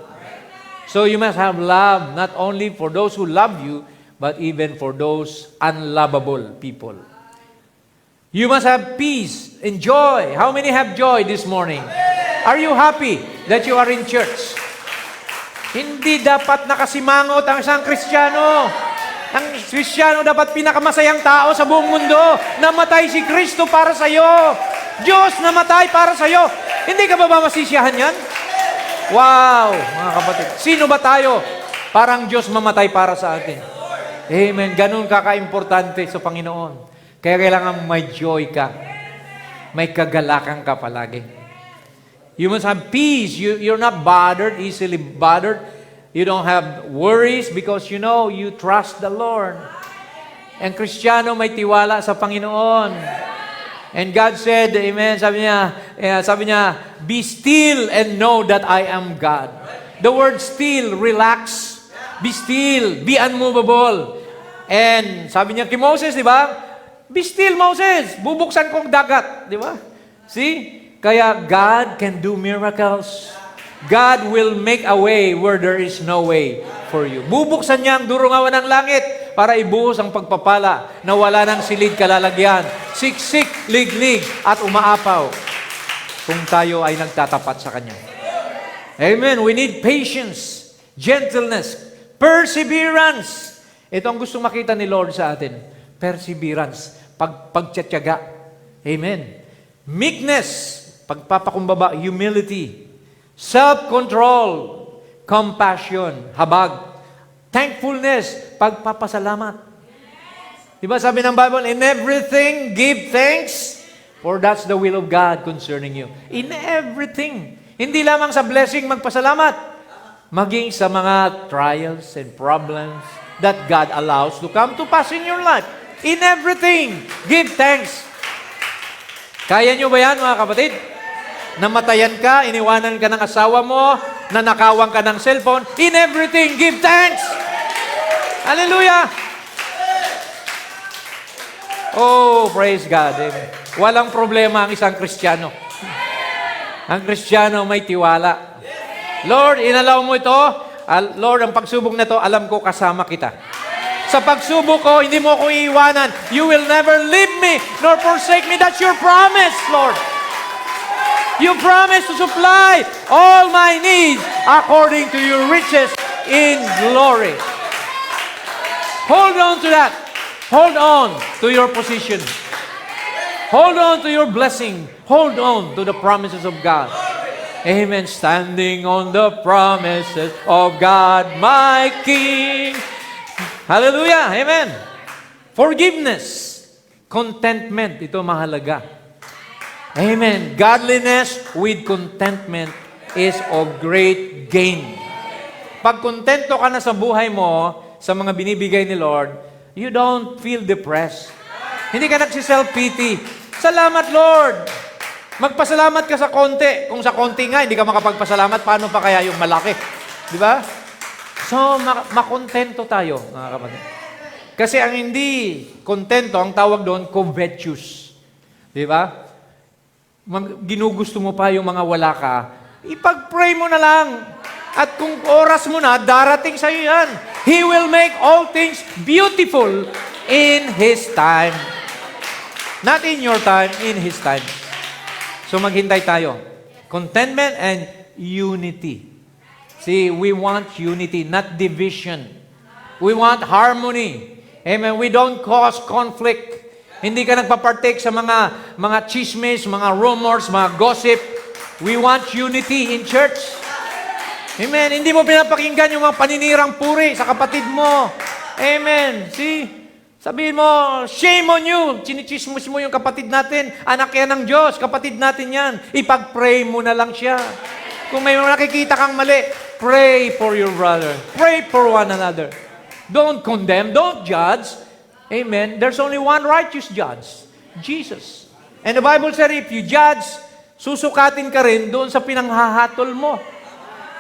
So you must have love, not only for those who love you, but even for those unlovable people. You must have peace and joy. How many have joy this morning? Are you happy that you are in church? Hindi dapat nakasimangot ang isang Kristiyano. Ang Kristiyano dapat pinakamasayang tao sa buong mundo. Namatay si Kristo para sa iyo. Diyos namatay para sa iyo. Hindi ka ba masisiyahan yan? Wow, mga kapatid. Sino ba tayo? Parang Diyos mamatay para sa atin. Amen. Ganun kaka-importante sa Panginoon. Kaya kailangan may joy ka. May kagalakan ka palagi. You must have peace. You're not bothered, easily bothered. You don't have worries because you know you trust the Lord. And Kristiyano may tiwala sa Panginoon. And God said, amen, sabi niya, be still and know that I am God. The word still, relax. Be still, be unmovable. And sabi niya kay Moses, di ba? Be still, Moses. Bubuksan kong dagat. Di ba? See? Kaya God can do miracles. God will make a way where there is no way for you. Bubuksan niya ang durungawan ng langit para ibuhos ang pagpapala na wala ng silid kalalagyan. Siksik, liglig, at umaapaw kung tayo ay nagtatapat sa Kanya. Amen. We need patience, gentleness, perseverance. Ito ang gusto makita ni Lord sa atin. Perseverance, pagtiyatyaga. Amen. Meekness, pagpapakumbaba, humility, self-control, compassion, habag, thankfulness, pagpapasalamat. Diba sabi ng Bible, in everything give thanks, for that's the will of God concerning you. In everything. Hindi lamang sa blessing magpasalamat, maging sa mga trials and problems that God allows to come to pass in your life. In everything, give thanks. Kaya nyo ba yan, mga kapatid? Namatayan ka, iniwanan ka ng asawa mo, nanakawan ka ng cellphone. In everything, give thanks. Hallelujah! Oh, praise God. Amen. Walang problema ang isang Kristiyano. Ang Kristiyano may tiwala. Lord, inalaw mo ito. Lord, ang pagsubok na to, alam ko kasama kita. Sa pagsubok ko, hindi mo ako iiwanan. You will never leave me nor forsake me. That's your promise, Lord. You promise to supply all my needs according to your riches in glory. Hold on to that. Hold on to your position. Hold on to your blessing. Hold on to the promises of God. Amen. Standing on the promises of God, my King. Hallelujah. Amen. Forgiveness. Contentment. Ito mahalaga. Amen. Godliness with contentment is of great gain. Pag kontento ka na sa buhay mo, sa mga binibigay ni Lord, you don't feel depressed. Hindi ka nagsi-self-pity. Salamat, Lord! Magpasalamat ka sa konti. Kung sa konti nga, hindi ka makapagpasalamat, paano pa kaya yung malaki? Di ba? So, makontento tayo, mga kapatid. Kasi ang hindi kontento, ang tawag doon, covetous. Di ba? Ginugusto mo pa yung mga wala ka, ipag-pray mo na lang. At kung oras mo na, darating sa'yo yan. He will make all things beautiful in His time. Not in your time, in His time. So maghintay tayo. Contentment and unity. See, we want unity, not division. We want harmony. Amen. We don't cause conflict. Hindi ka nagpapartake sa mga chismis, mga rumors, mga gossip. We want unity in church. Amen. Hindi mo pinapakinggan yung mga paninirang puri sa kapatid mo. Amen. See? Sabihin mo, shame on you. Chinichismis mo yung kapatid natin. Anak yan ng Diyos. Kapatid natin yan. Ipag-pray mo na lang siya. Kung may nakikita kang mali, pray for your brother. Pray for one another. Don't condemn. Don't judge. Amen. There's only one righteous judge. Jesus. And the Bible said, if you judge, susukatin ka rin doon sa pinanghahatol mo.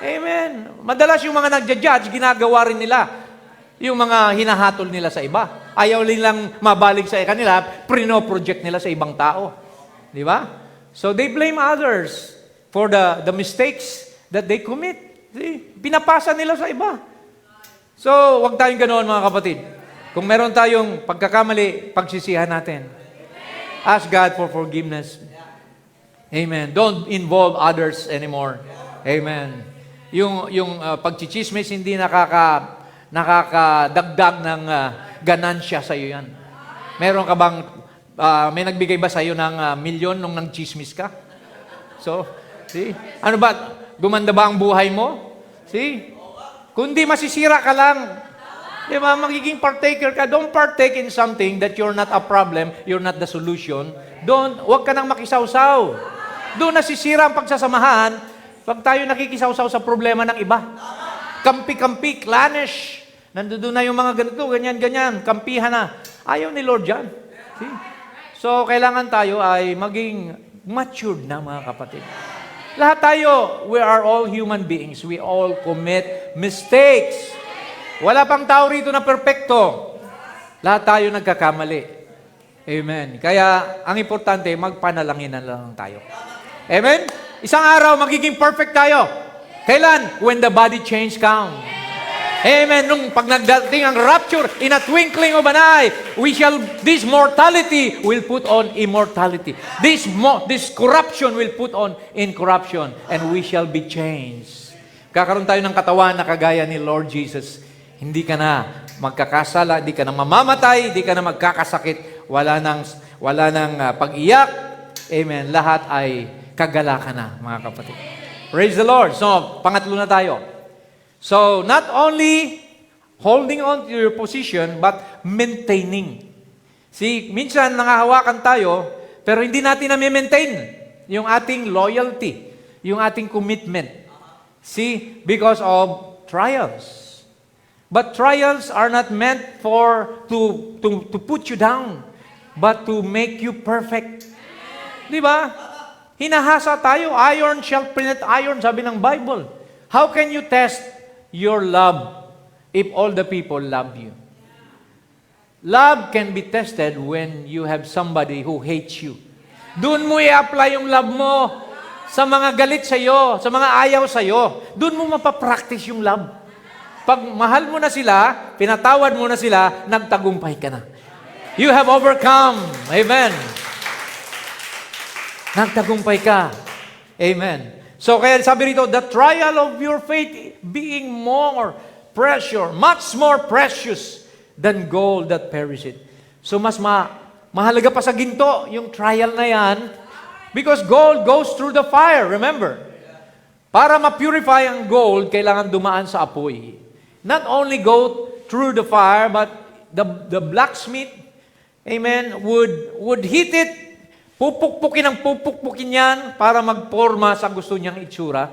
Amen. Madalas yung mga nagja-judge, ginagawa rin nila yung mga hinahatol nila sa iba. Ayaw nilang mabalik sa kanila, prino-project nila sa ibang tao. Di ba? So they blame others for the mistakes that they commit. See? Pinapasa nila sa iba. So, wag tayong ganoon, mga kapatid. Kung meron tayong pagkakamali, pagsisihan natin. Ask God for forgiveness. Amen. Don't involve others anymore. Amen. Yung pagchichismis, hindi nakakadagdag ng ganansya sa iyo yan. Meron ka bang, may nagbigay ba sa iyo ng milyon nung nang-chismis ka? So, see? Ano ba? Gumanda ba ang buhay mo? See? Kundi masisira ka lang. Di ba? Magiging partaker ka. Don't partake in something that you're not a problem, you're not the solution. Huwag ka nang makisawsaw. Doon nasisira ang pagsasamahan pag tayo nakikisaw-saw sa problema ng iba. Kampi-kampi, clannish. Nandoon na yung mga ganito, ganyan-ganyan. Kampihan na. Ayaw ni Lord yan. See? So, kailangan tayo ay maging matured na, mga kapatid. Lahat tayo, we are all human beings. We all commit mistakes. Wala pang tao rito na perpekto. Lahat tayo nagkakamali. Amen. Kaya, ang importante, magpanalangin na lang tayo. Amen? Isang araw, magiging perfect tayo. Kailan? When the body change comes. Amen. Nung pag nagdating ang rapture, in a twinkling of an eye, this mortality will put on immortality. This corruption will put on incorruption. And we shall be changed. Kakaroon tayo ng katawan na kagaya ni Lord Jesus. Hindi ka na magkakasala, hindi ka na mamamatay, hindi ka na magkakasakit, wala nang pag-iyak. Amen. Lahat ay kagalakan na, mga kapatid. Praise the Lord. So, pangatlo na tayo. So, not only holding on to your position, but maintaining. See, minsan nangahawakan tayo, pero hindi natin na-maintain yung ating loyalty, yung ating commitment. See, because of trials. But trials are not meant to put you down, but to make you perfect. Di ba? Hinahasa tayo, iron shall print iron, sabi ng Bible. How can you test your love if all the people love you? Love can be tested when you have somebody who hates you. Doon mo i-apply yung love mo sa mga galit sa'yo, sa mga ayaw sa'yo. Doon mo mapapractice yung love. Pag mahal mo na sila, pinatawad mo na sila, nagtagumpay ka na. You have overcome. Amen. Nagtagumpay ka. Amen. So, kaya sabi rito, the trial of your faith being more precious, much more precious than gold that perisheth. So, mas mahalaga pa sa ginto yung trial na yan because gold goes through the fire, remember? Para ma-purify ang gold, kailangan dumaan sa apoy. Not only go through the fire, but the blacksmith, amen, would heat it Pupukpukin ang pupukpukin yan para magporma sa gusto niyang itsura.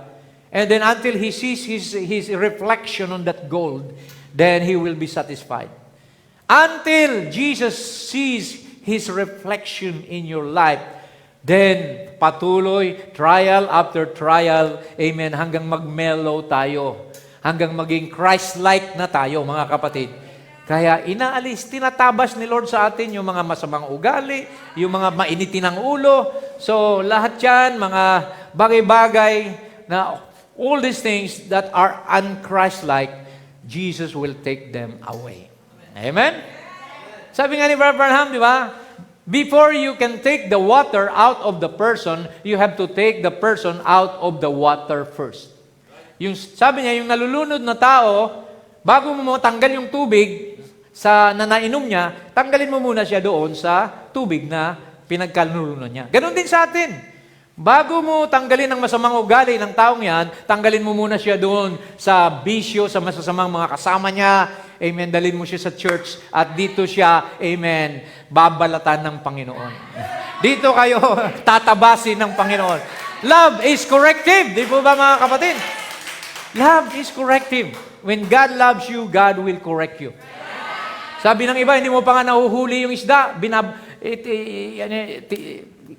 And then until he sees his reflection on that gold, then he will be satisfied. Until Jesus sees his reflection in your life, then patuloy, trial after trial, amen, hanggang mag-mellow tayo. Hanggang maging Christ-like na tayo, mga kapatid. Kaya inaalis, tinatabas ni Lord sa atin yung mga masamang ugali, yung mga mainitin ng ulo. So lahat yan, mga bagay-bagay na all these things that are un-Christ-like, Jesus will take them away. Amen? Sabi nga ni Brother Branham, di ba? Before you can take the water out of the person, you have to take the person out of the water first. Yung, sabi niya, yung nalulunod na tao, bago mo tanggal yung tubig na nainom niya, tanggalin mo muna siya doon sa tubig na pinagkalulunod niya. Ganon din sa atin. Bago mo tanggalin ang masamang ugali ng taong yan, tanggalin mo muna siya doon sa bisyo, sa masasamang mga kasama niya. Amen. Dalhin mo siya sa church at dito siya, amen, babalatan ng Panginoon. Dito kayo tatabasin ng Panginoon. Love is corrective. Di po ba mga kapatid? Love is corrective. When God loves you, God will correct you. Sabi ng iba, hindi mo pa nga nahuhuli yung isda,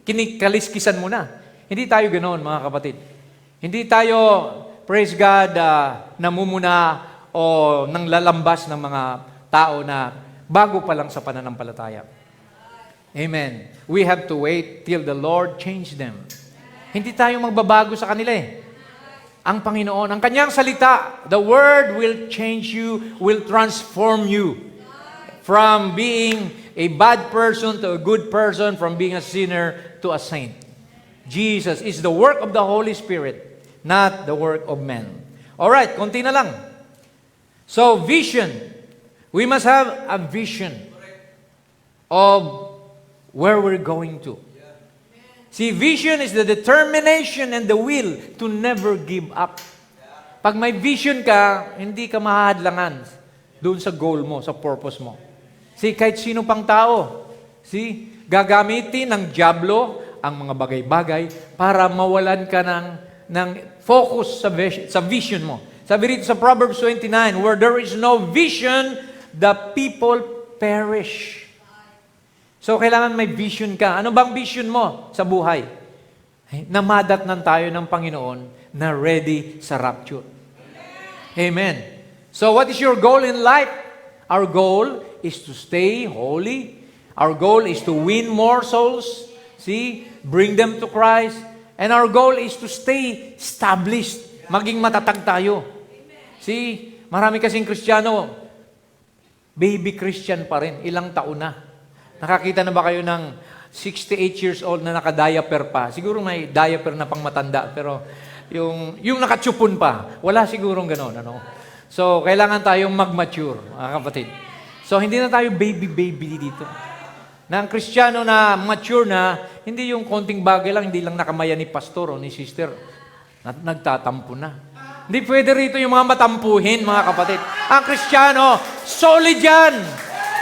kinikaliskisan mo na. Hindi tayo ganoon, mga kapatid. Hindi tayo, praise God, namumuna o nang lalambas ng mga tao na bago pa lang sa pananampalataya. Amen. We have to wait till the Lord change them. Hindi tayo magbabago sa kanila eh. Ang Panginoon, ang kanyang salita, the Word will change you, will transform you from being a bad person to a good person, from being a sinner to a saint. Jesus is the work of the Holy Spirit, not the work of man. Alright, konti na lang. So, vision. We must have a vision of where we're going to. See, vision is the determination and the will to never give up. Pag may vision ka, hindi ka mahahadlangan doon sa goal mo, sa purpose mo. See, kahit sino pang tao, see, gagamitin ng dyablo ang mga bagay-bagay para mawalan ka ng focus sa vision mo. Sabi rito sa Proverbs 29, where there is no vision, the people perish. So, kailangan may vision ka. Ano bang vision mo sa buhay? Namadatnan tayo ng Panginoon na ready sa rapture. Amen. So, what is your goal in life? Our goal is to stay holy. Our goal is to win more souls. See? Bring them to Christ. And our goal is to stay established. Maging matatag tayo. See? Marami kasing Kristiyano, baby Christian pa rin. Ilang taon na. Nakakita na ba kayo ng 68 years old na naka-diaper pa? Siguro may diaper na pang matanda, pero yung nakatsupon pa, wala sigurong gano'n. Ano? So, kailangan tayong mag-mature, mga kapatid. So, hindi na tayo baby dito. Na ang Kristiyano na mature na, hindi yung konting bagay lang, hindi lang nakamaya ni pastor o ni sister, nagtatampo na. Hindi pwede rito yung mga matampuhin, mga kapatid. Ang Kristiyano, solid yan!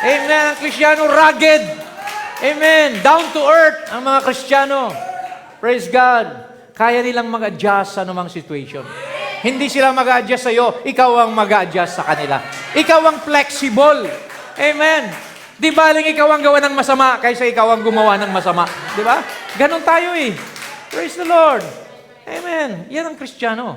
Amen. Ang Kristiyano, rugged. Amen. Down to earth ang mga Kristiyano. Praise God. Kaya nilang mag-adjust sa anumang situation. Hindi sila mag-adjust sa iyo, ikaw ang mag-adjust sa kanila. Ikaw ang flexible. Amen. Di baling ikaw ang gawa ng masama kaysa ikaw ang gumawa ng masama. Di ba? Ganon tayo eh. Praise the Lord. Amen. Yan ang Kristiyano.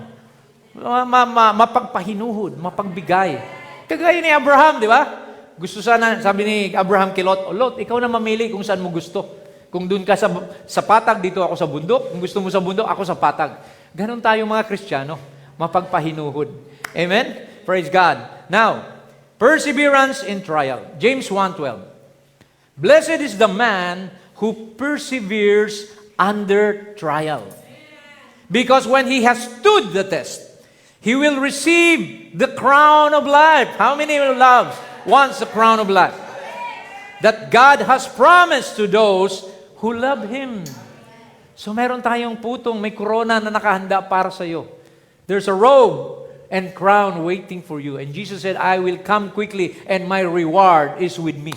Mapagpahinuhod, mapagbigay. Kagaya ni Abraham, di ba? Gusto sana, sabi ni Abraham kay Lot, Lot, ikaw na mamili kung saan mo gusto. Kung doon ka sa patag, dito ako sa bundok. Kung gusto mo sa bundok, ako sa patag. Ganon tayo mga Kristiyano, mapagpahinuhod. Amen? Praise God. Now, perseverance in trial. James 1:12. Blessed is the man who perseveres under trial. Because when he has stood the test, he will receive the crown of life. How many will love? Wants the crown of life that God has promised to those who love Him. So meron tayong putong, may corona na nakahanda para sa iyo. There's a robe and crown waiting for you. And Jesus said, I will come quickly and my reward is with me.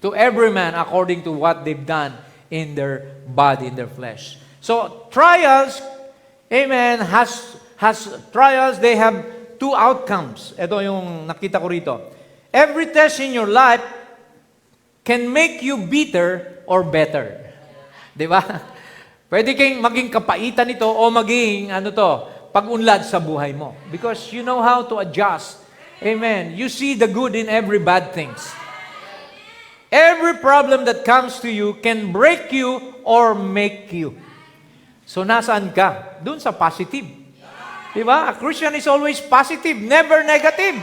To every man according to what they've done in their body, in their flesh. So, trials, amen, trials, they have two outcomes. Ito yung nakita ko rito. Every test in your life can make you bitter or better. Di ba? Pwede kayong maging kapaitan ito o maging, pag-unlad sa buhay mo. Because you know how to adjust. Amen. You see the good in every bad things. Every problem that comes to you can break you or make you. So, nasaan ka? Doon sa positive. Diba? A Christian is always positive, never negative.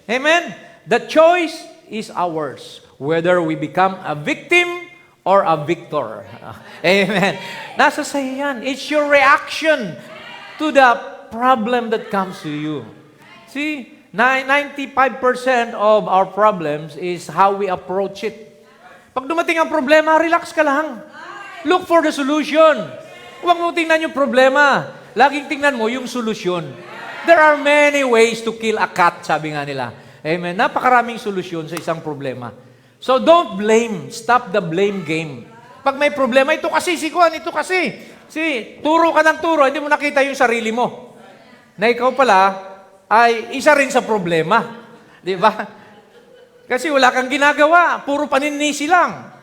Amen? The choice is ours, whether we become a victim or a victor. Amen. Nasa sa'yo yan. It's your reaction to the problem that comes to you. See, 95% of our problems is how we approach it. Pag dumating ang problema, relax ka lang. Look for the solution. Huwag mo tingnan yung problema. Laging tingnan mo yung solusyon. There are many ways to kill a cat, sabi nga nila. Amen. Napakaraming solusyon sa isang problema. So don't blame. Stop the blame game. Pag may problema, ito kasi, sikuan, ito kasi. Turo ka ng turo, hindi mo nakita yung sarili mo. Na ikaw pala ay isa rin sa problema. Di ba? Kasi wala kang ginagawa. Puro paninisi lang.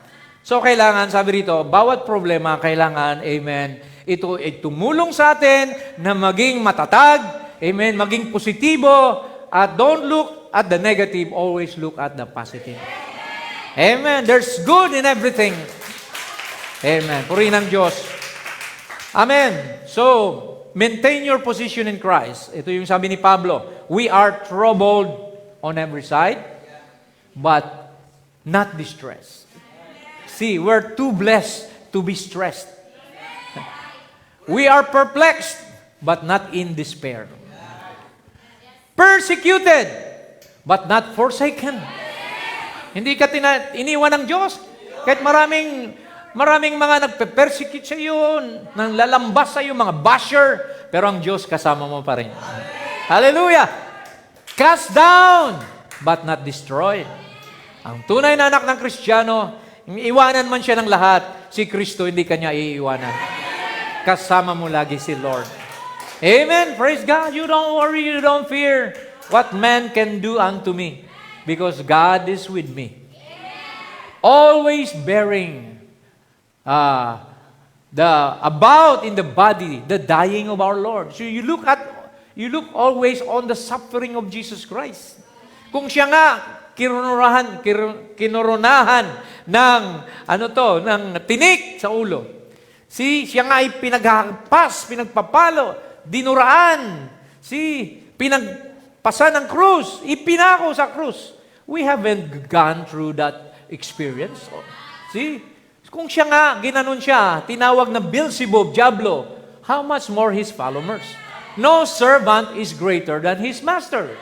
So, kailangan, sabi rito, bawat problema, kailangan, amen, ito ay tumulong sa atin na maging matatag, amen, maging positibo, at don't look at the negative, always look at the positive. Amen. There's good in everything. Amen. Purihin ang Diyos. Amen. So, maintain your position in Christ. Ito yung sabi ni Pablo, we are troubled on every side, but not distressed. See, we're too blessed to be stressed. We are perplexed, but not in despair. Persecuted, but not forsaken. Hindi ka iniwan ng Diyos. Kahit maraming mga nagpe-persecute sa iyo, nang lalambas sa iyo, mga basher, pero ang Diyos kasama mo pa rin. Hallelujah! Cast down, but not destroyed. Ang tunay na anak ng Kristiyano, iwanan man siya ng lahat, si Kristo hindi kanya iiwanan. Kasama mo lagi si Lord. Amen. Praise God. You don't worry, you don't fear what man can do unto me, because God is with me. Always bearing about in the body the dying of our Lord. So you look always on the suffering of Jesus Christ. Kung siya nga kinoronahan ng ng tinik sa ulo. Siya nga ay pinagpapalo, dinuraan. Pinagpasan ng krus, ipinako sa krus. We haven't gone through that experience. Kung siya nga, ginanon siya, tinawag na Beelzebub, Diablo, how much more his followers? No servant is greater than his master.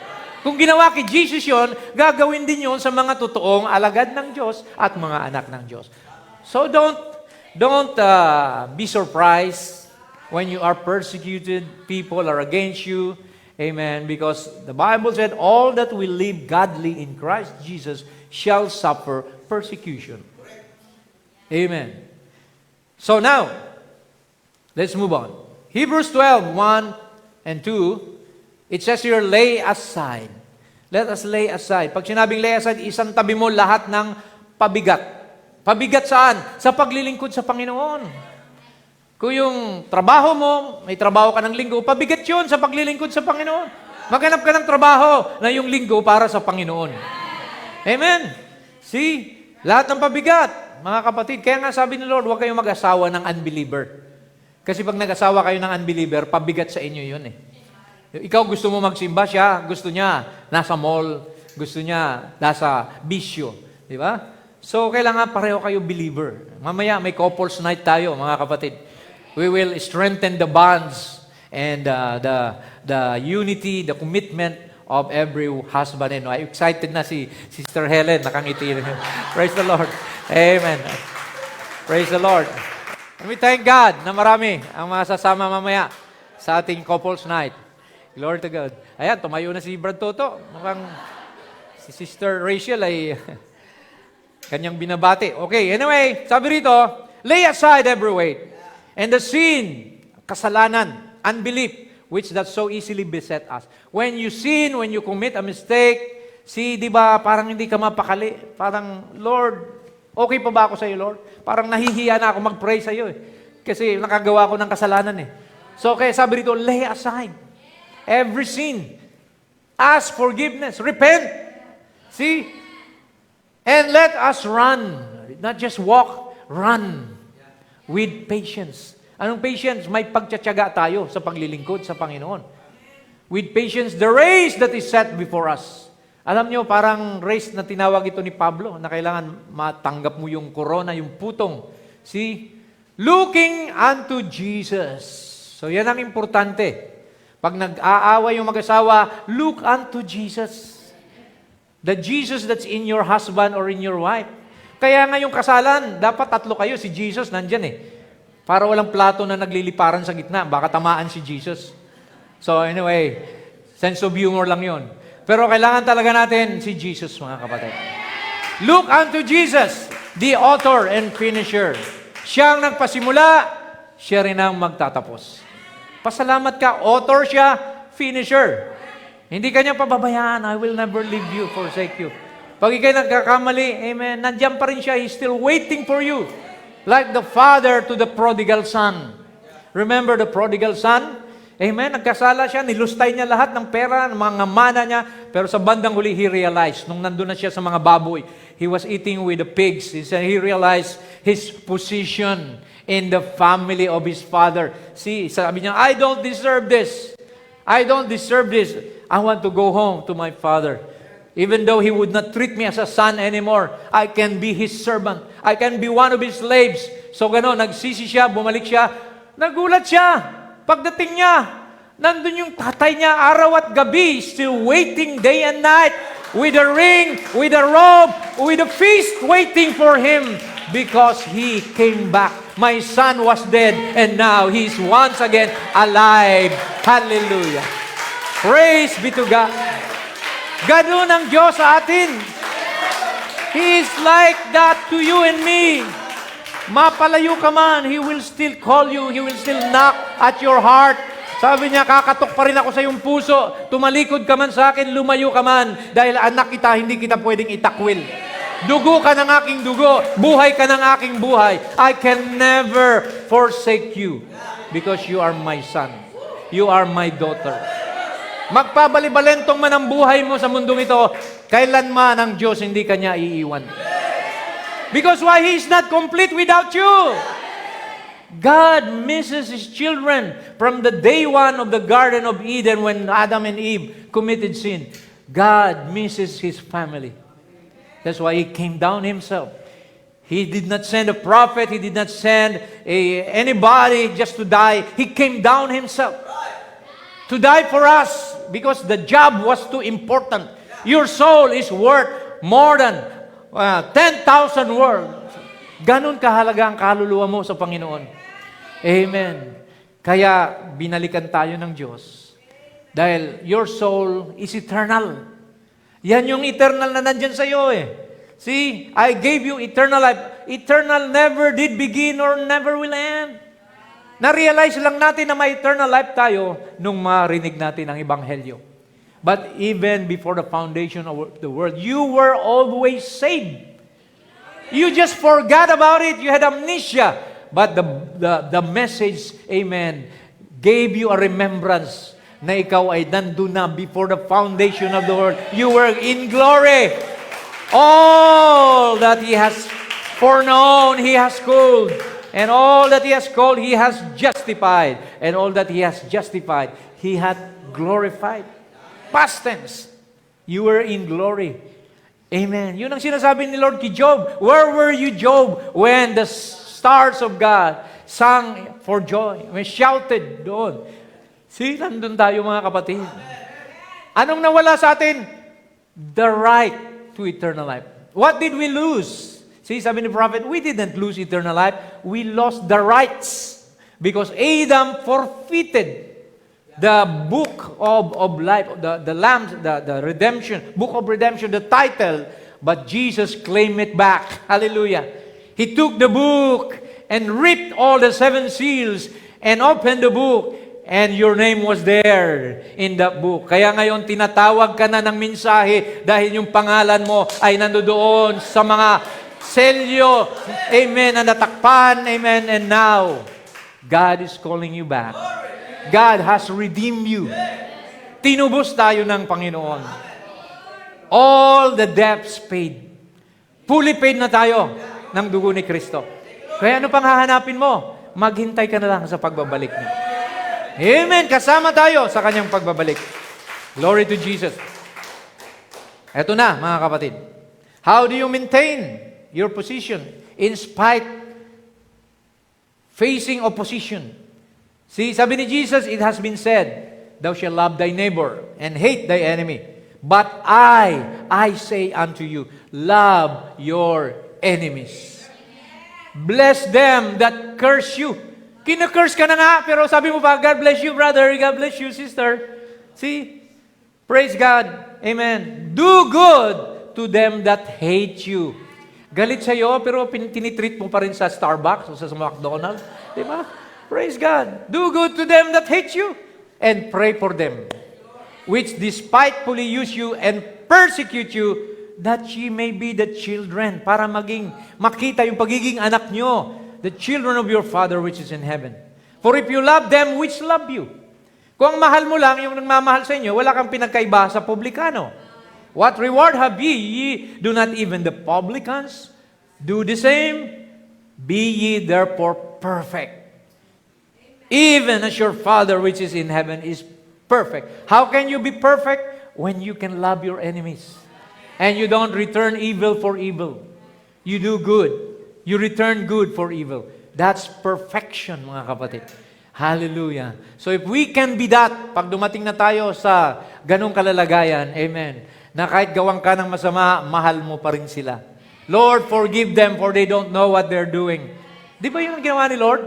Kung ginawa kay Jesus yon, gagawin din yon sa mga totoong alagad ng Diyos at mga anak ng Diyos. So don't be surprised when you are persecuted, people are against you. Amen. Because the Bible said, all that will live godly in Christ Jesus shall suffer persecution. Amen. So now, let's move on. Hebrews 12, 1 and 2, it says here, lay aside. Let us lay aside. Pag sinabing lay aside, isang tabi mo lahat ng pabigat. Pabigat saan? Sa paglilingkod sa Panginoon. Kung yung trabaho mo, may trabaho ka ng linggo, pabigat yun sa paglilingkod sa Panginoon. Maghanap ka ng trabaho na yung linggo para sa Panginoon. Amen. See? Lahat ng pabigat, mga kapatid. Kaya nga sabi ni Lord, huwag kayong mag-asawa ng unbeliever. Kasi pag nag-asawa kayo ng unbeliever, pabigat sa inyo yun eh. Ikaw gusto mo magsimba, siya gusto niya nasa mall, gusto niya nasa bisyo. Di ba? So, kailangan pareho kayo believer. Mamaya may couples night tayo, mga kapatid. We will strengthen the bonds and the unity, the commitment of every husband and wife. Excited na si Sister Helen, nakangiti. Praise the Lord. Amen. Praise the Lord. And we thank God na marami ang masasama mamaya sa ating couples night. Glory to God. Ayan, tumayo na si Brad Toto. Mukhang si Sister Rachel ay Kanyang binabati. Okay, anyway, sabi rito, lay aside every weight and the sin, kasalanan, unbelief, which that so easily beset us. When you sin, when you commit a mistake, di ba, parang hindi ka mapakali. Parang, Lord, okay pa ba ako sa iyo, Lord? Parang nahihiya na ako mag-pray sa iyo eh. Kasi nakagawa ko ng kasalanan eh. So, kaya sabi rito, lay aside every sin. Ask forgiveness. Repent. See? And let us run. Not just walk, run. With patience. Anong patience? May pagtsatsaga tayo sa paglilingkod sa Panginoon. With patience, the race that is set before us. Alam nyo, parang race na tinawag ito ni Pablo, na kailangan matanggap mo yung corona, yung putong. See? Looking unto Jesus. So yan ang importante. Pag nag-aaway yung mag-asawa, look unto Jesus. The Jesus that's in your husband or in your wife. Kaya nga yung kasalan, dapat tatlo kayo. Si Jesus nandyan eh. Para walang plato na nagliliparan sa gitna. Baka tamaan si Jesus. So anyway, sense of humor lang yon. Pero kailangan talaga natin si Jesus, mga kapatid. Look unto Jesus, the author and finisher. Siya ang nagpasimula, siya rin ang magtatapos. Pasalamat ka, author siya, finisher. Hindi kanya pababayaan, I will never leave you, forsake you. Pag ikay nagkakamali, amen, nandiyan pa rin siya, He's still waiting for you. Like the father to the prodigal son. Remember the prodigal son? Amen, nagkasala siya, nilustay niya lahat ng pera, ng mga mana niya, pero sa bandang huli, he realized, nung nandun na siya sa mga baboy, he was eating with the pigs. He realized his position in the family of his father. See, sabi niya, I don't deserve this. I don't deserve this. I want to go home to my father. Even though he would not treat me as a son anymore, I can be his servant. I can be one of his slaves. So gano'n, nagsisi siya, bumalik siya. Nagulat siya. Pagdating niya, nandun yung tatay niya araw at gabi, still waiting day and night with a ring, with a robe, with a feast waiting for him because he came back. My son was dead and now he's once again alive. Hallelujah. Praise be to God. Ganun ang Diyos sa atin. He is like that to you and me. Mapalayo ka man, He will still call you. He will still knock at your heart. Sabi niya, kakatok pa rin ako sa iyong puso. Tumalikod ka man sa akin, lumayo ka man. Dahil anak kita, hindi kita pwedeng itakwil. Dugo ka ng aking dugo. Buhay ka ng aking buhay. I can never forsake you because you are my son. You are my daughter. Magpabalibalentong man ang buhay mo sa mundong ito, kailanman ang Diyos hindi ka niya iiwan. Because why? He is not complete without you. God misses His children from the day one of the Garden of Eden when Adam and Eve committed sin. God misses His family. That's why He came down Himself. He did not send a prophet. He did not send anybody just to die. He came down Himself to die for us because the job was too important. Your soul is worth more than 10,000 words. Ganun kahalaga ang kaluluwa mo sa Panginoon. Amen. Kaya binalikan tayo ng Diyos. Dahil your soul is eternal. Yan yung eternal na nandyan sa iyo eh. See, I gave you eternal life. Eternal never did begin or never will end. Na-realize lang natin na may eternal life tayo nung marinig natin ang Ebanghelyo. But even before the foundation of the world, you were always saved. You just forgot about it. You had amnesia. But the message, amen, gave you a remembrance na ikaw ay nandun na before the foundation of the world. You were in glory. All that He has foreknown, He has called. And all that He has called, He has justified. And all that He has justified, He hath glorified. Past tense. You were in glory. Amen. Yun ang sinasabi ni Lord kay Job. Where were you, Job, when the stars of God sang for joy? When shouted doon. See, nandun tayo mga kapatid. Anong nawala sa atin? The right to eternal life. What did we lose? See, sabi ni prophet, we didn't lose eternal life. We lost the rights. Because Adam forfeited the book of life, the Lamb, the redemption, book of redemption, the title But Jesus claimed it back. Hallelujah. He took the book and ripped all the 7 seals and opened the book. And your name was there in that book. Kaya ngayon tinatawag ka na ng mensahe dahil yung pangalan mo ay nandoon sa mga selyo. Amen. Na natakpan. Amen. And now, God is calling you back. God has redeemed you. Tinubos tayo ng Panginoon. All the debts paid. Fully paid na tayo ng dugo ni Kristo. Kaya ano pang hahanapin mo? Maghintay ka na lang sa pagbabalik niya. Amen. Kasama tayo sa kanyang pagbabalik. Glory to Jesus. Eto na, mga kapatid. How do you maintain your position in spite facing opposition? See, sabi ni Jesus, it has been said, thou shalt love thy neighbor and hate thy enemy. But I say unto you, love your enemies. Bless them that curse you. Kina-curse ka na nga, pero sabi mo pa, God bless you, brother. God bless you, sister. See? Praise God. Amen. Do good to them that hate you. Galit sa'yo, pero tinitreat mo pa rin sa Starbucks o sa McDonald's. Di ba? Praise God. Do good to them that hate you. And pray for them, which despitefully use you and persecute you, that ye may be the children, para makita yung pagiging anak nyo, the children of your Father which is in heaven. For if you love them which love you, kung mahal mo lang yung nagmamahal sa inyo, wala kang pinagkaiba sa publikano. What reward have ye? Do not even the publicans do the same? Be ye therefore perfect, even as your Father which is in heaven is perfect. How can you be perfect? When you can love your enemies. And you don't return evil for evil. You do good. You return good for evil. That's perfection, mga kapatid. Hallelujah. So if we can be that, pag dumating na tayo sa ganong kalalagayan, amen, na kahit gawang ka ng masama, mahal mo pa rin sila. Lord, forgive them for they don't know what they're doing. Di ba yun ang ginawa ni Lord?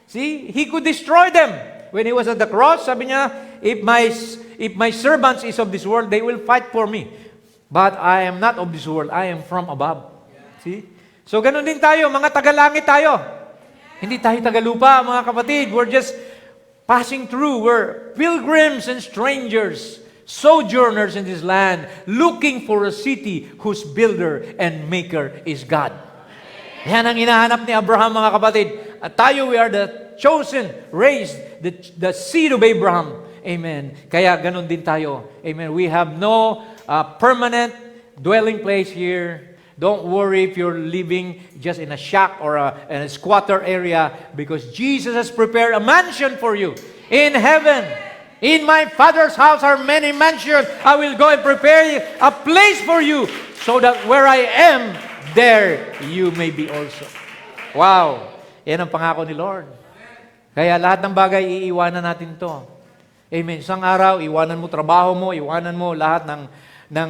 See, He could destroy them. When He was at the cross, sabi niya, if my servants is of this world, they will fight for me. But I am not of this world. I am from above. See? So ganun din tayo, mga tagalangit tayo. Hindi tayo tagalupa, mga kapatid. We're just passing through. We're pilgrims and strangers, sojourners in this land, looking for a city whose builder and maker is God. Yan ang hinahanap ni Abraham, mga kapatid. At tayo, we are the chosen, raised, the seed of Abraham. Amen. Kaya ganun din tayo. Amen. We have no permanent dwelling place here. Don't worry if you're living just in a shack or in a squatter area, because Jesus has prepared a mansion for you in heaven. In my Father's house are many mansions. I will go and prepare a place for you, so that where I am, there you may be also. Wow. Yan ang pangako ni Lord. Kaya lahat ng bagay, iiwanan natin to. Amen. Isang araw, iwanan mo trabaho mo, iwanan mo lahat ng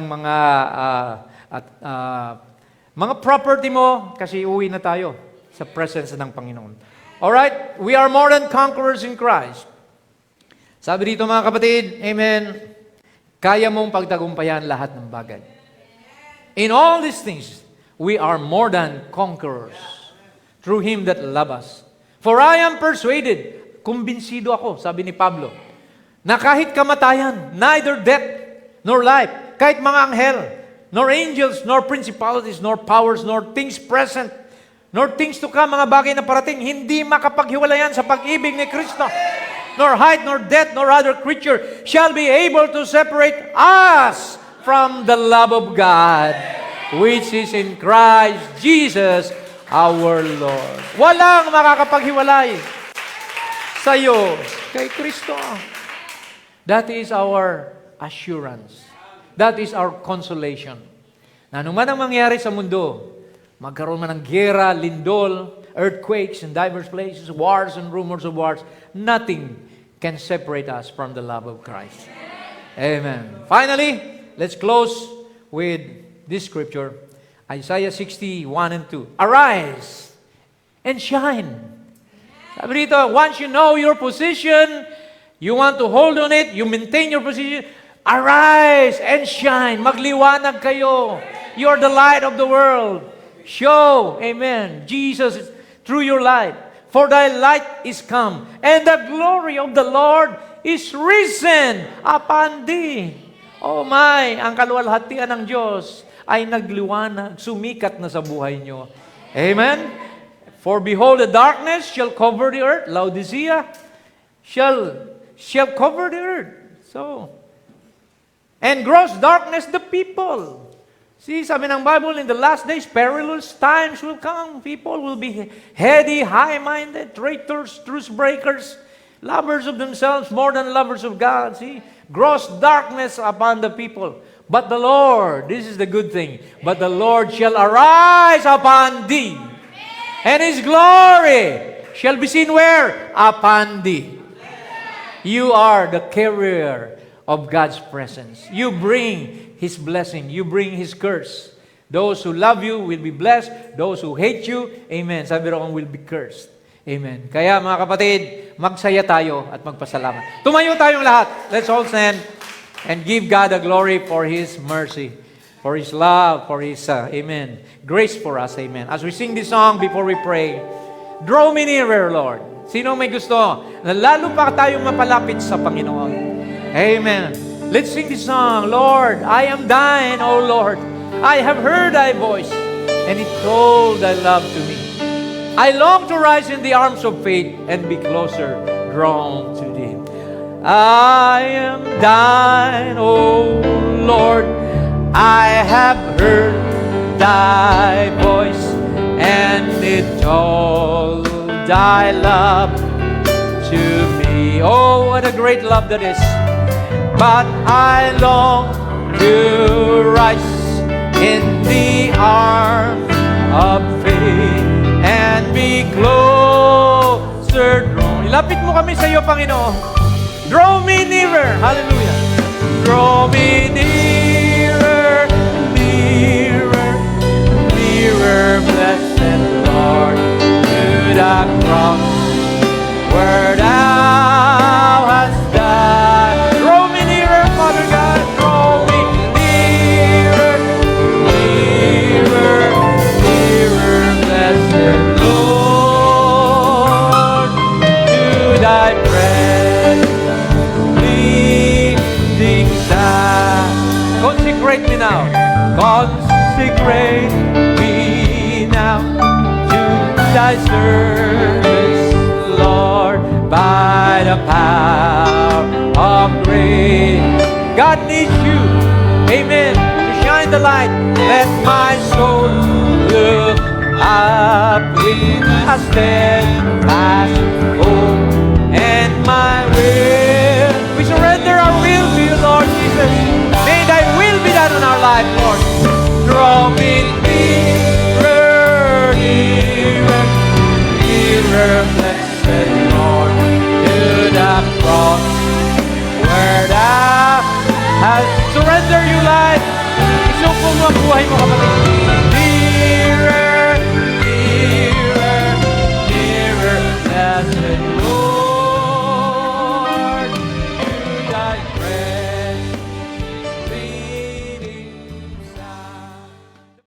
mga property mo, kasi uwi na tayo sa presence ng Panginoon. Alright? We are more than conquerors in Christ. Sabi dito, mga kapatid, amen, kaya mong pagtagumpayan lahat ng bagay. In all these things, we are more than conquerors through Him that love us. For I am persuaded, kumbinsido ako, sabi ni Pablo, na kahit kamatayan, neither death nor life, kahit mga anghel, nor angels, nor principalities, nor powers, nor things present, nor things to come, mga bagay na parating, hindi makapaghiwalayan sa pag-ibig ni Kristo. Nor height, nor depth, nor other creature shall be able to separate us from the love of God, which is in Christ Jesus our Lord. Walang makakapaghiwalay sa'yo kay Kristo. That is our assurance. That is our consolation. Na anuman ang mangyari sa mundo, magkaroon man ng gera, lindol, earthquakes in diverse places, wars and rumors of wars, nothing can separate us from the love of Christ. Amen. Finally, let's close with this scripture, Isaiah 61 and 2. Arise and shine. Sabi dito, once you know your position, you want to hold on it, you maintain your position, arise and shine. Magliwanag kayo. You are the light of the world. Show, amen, Jesus through your light. For thy light is come, and the glory of the Lord is risen upon thee. Oh my, ang kaluwalhatian ng Diyos ay nagliwanag, sumikat na sa buhay nyo. Amen? For behold, the darkness shall cover the earth, Laodicea, shall cover the earth. So, and gross darkness the people. See, sabi ng Bible, in the last days, perilous times will come. People will be heady, high-minded, traitors, truce breakers, lovers of themselves more than lovers of God. See, gross darkness upon the people. But the Lord, this is the good thing, but the Lord shall arise upon thee, and His glory shall be seen where? Upon thee. You are the carrier of God's presence. You bring His blessing. You bring His curse. Those who love you will be blessed. Those who hate you, amen, sabi roon, will be cursed. Amen. Kaya mga kapatid, magsaya tayo at magpasalamat. Tumayo tayong lahat. Let's all stand and give God the glory for His mercy, for His love, for His, amen, grace for us, amen. As we sing this song before we pray, draw me nearer, Lord. Sino may gusto na lalo pa tayong mapalapit sa Panginoon? Amen. Let's sing this song. Lord, I am thine, O Lord. I have heard thy voice, and it told thy love to me. I long to rise in the arms of faith and be closer drawn to thee. I am thine, O Lord. I have heard thy voice, and it told thy love to me. Oh, what a great love that is. But I long to rise in the arms of faith and be closer drawn. Ilapit mo kami sa iyo, Panginoon. Draw me nearer. Hallelujah. Draw me nearer, nearer, nearer, blessed Lord, to the cross where thou hast died. Draw me nearer, Father God. Draw me nearer, nearer, nearer, blessed Lord, to thy presence leading side. Consecrate me now. Consecrate me now to thy service, Lord, by the power of grace. God needs you, amen, to shine the light. Let my soul look up in a steadfast hope, and my will, we surrender our will to you, Lord Jesus. May thy will be done in our life, Lord. Draw me nearer, nearer, nearer, blessed Lord, to the cross where thou hast surrendered your life. Isupong mo ang buhay mo, kapatid.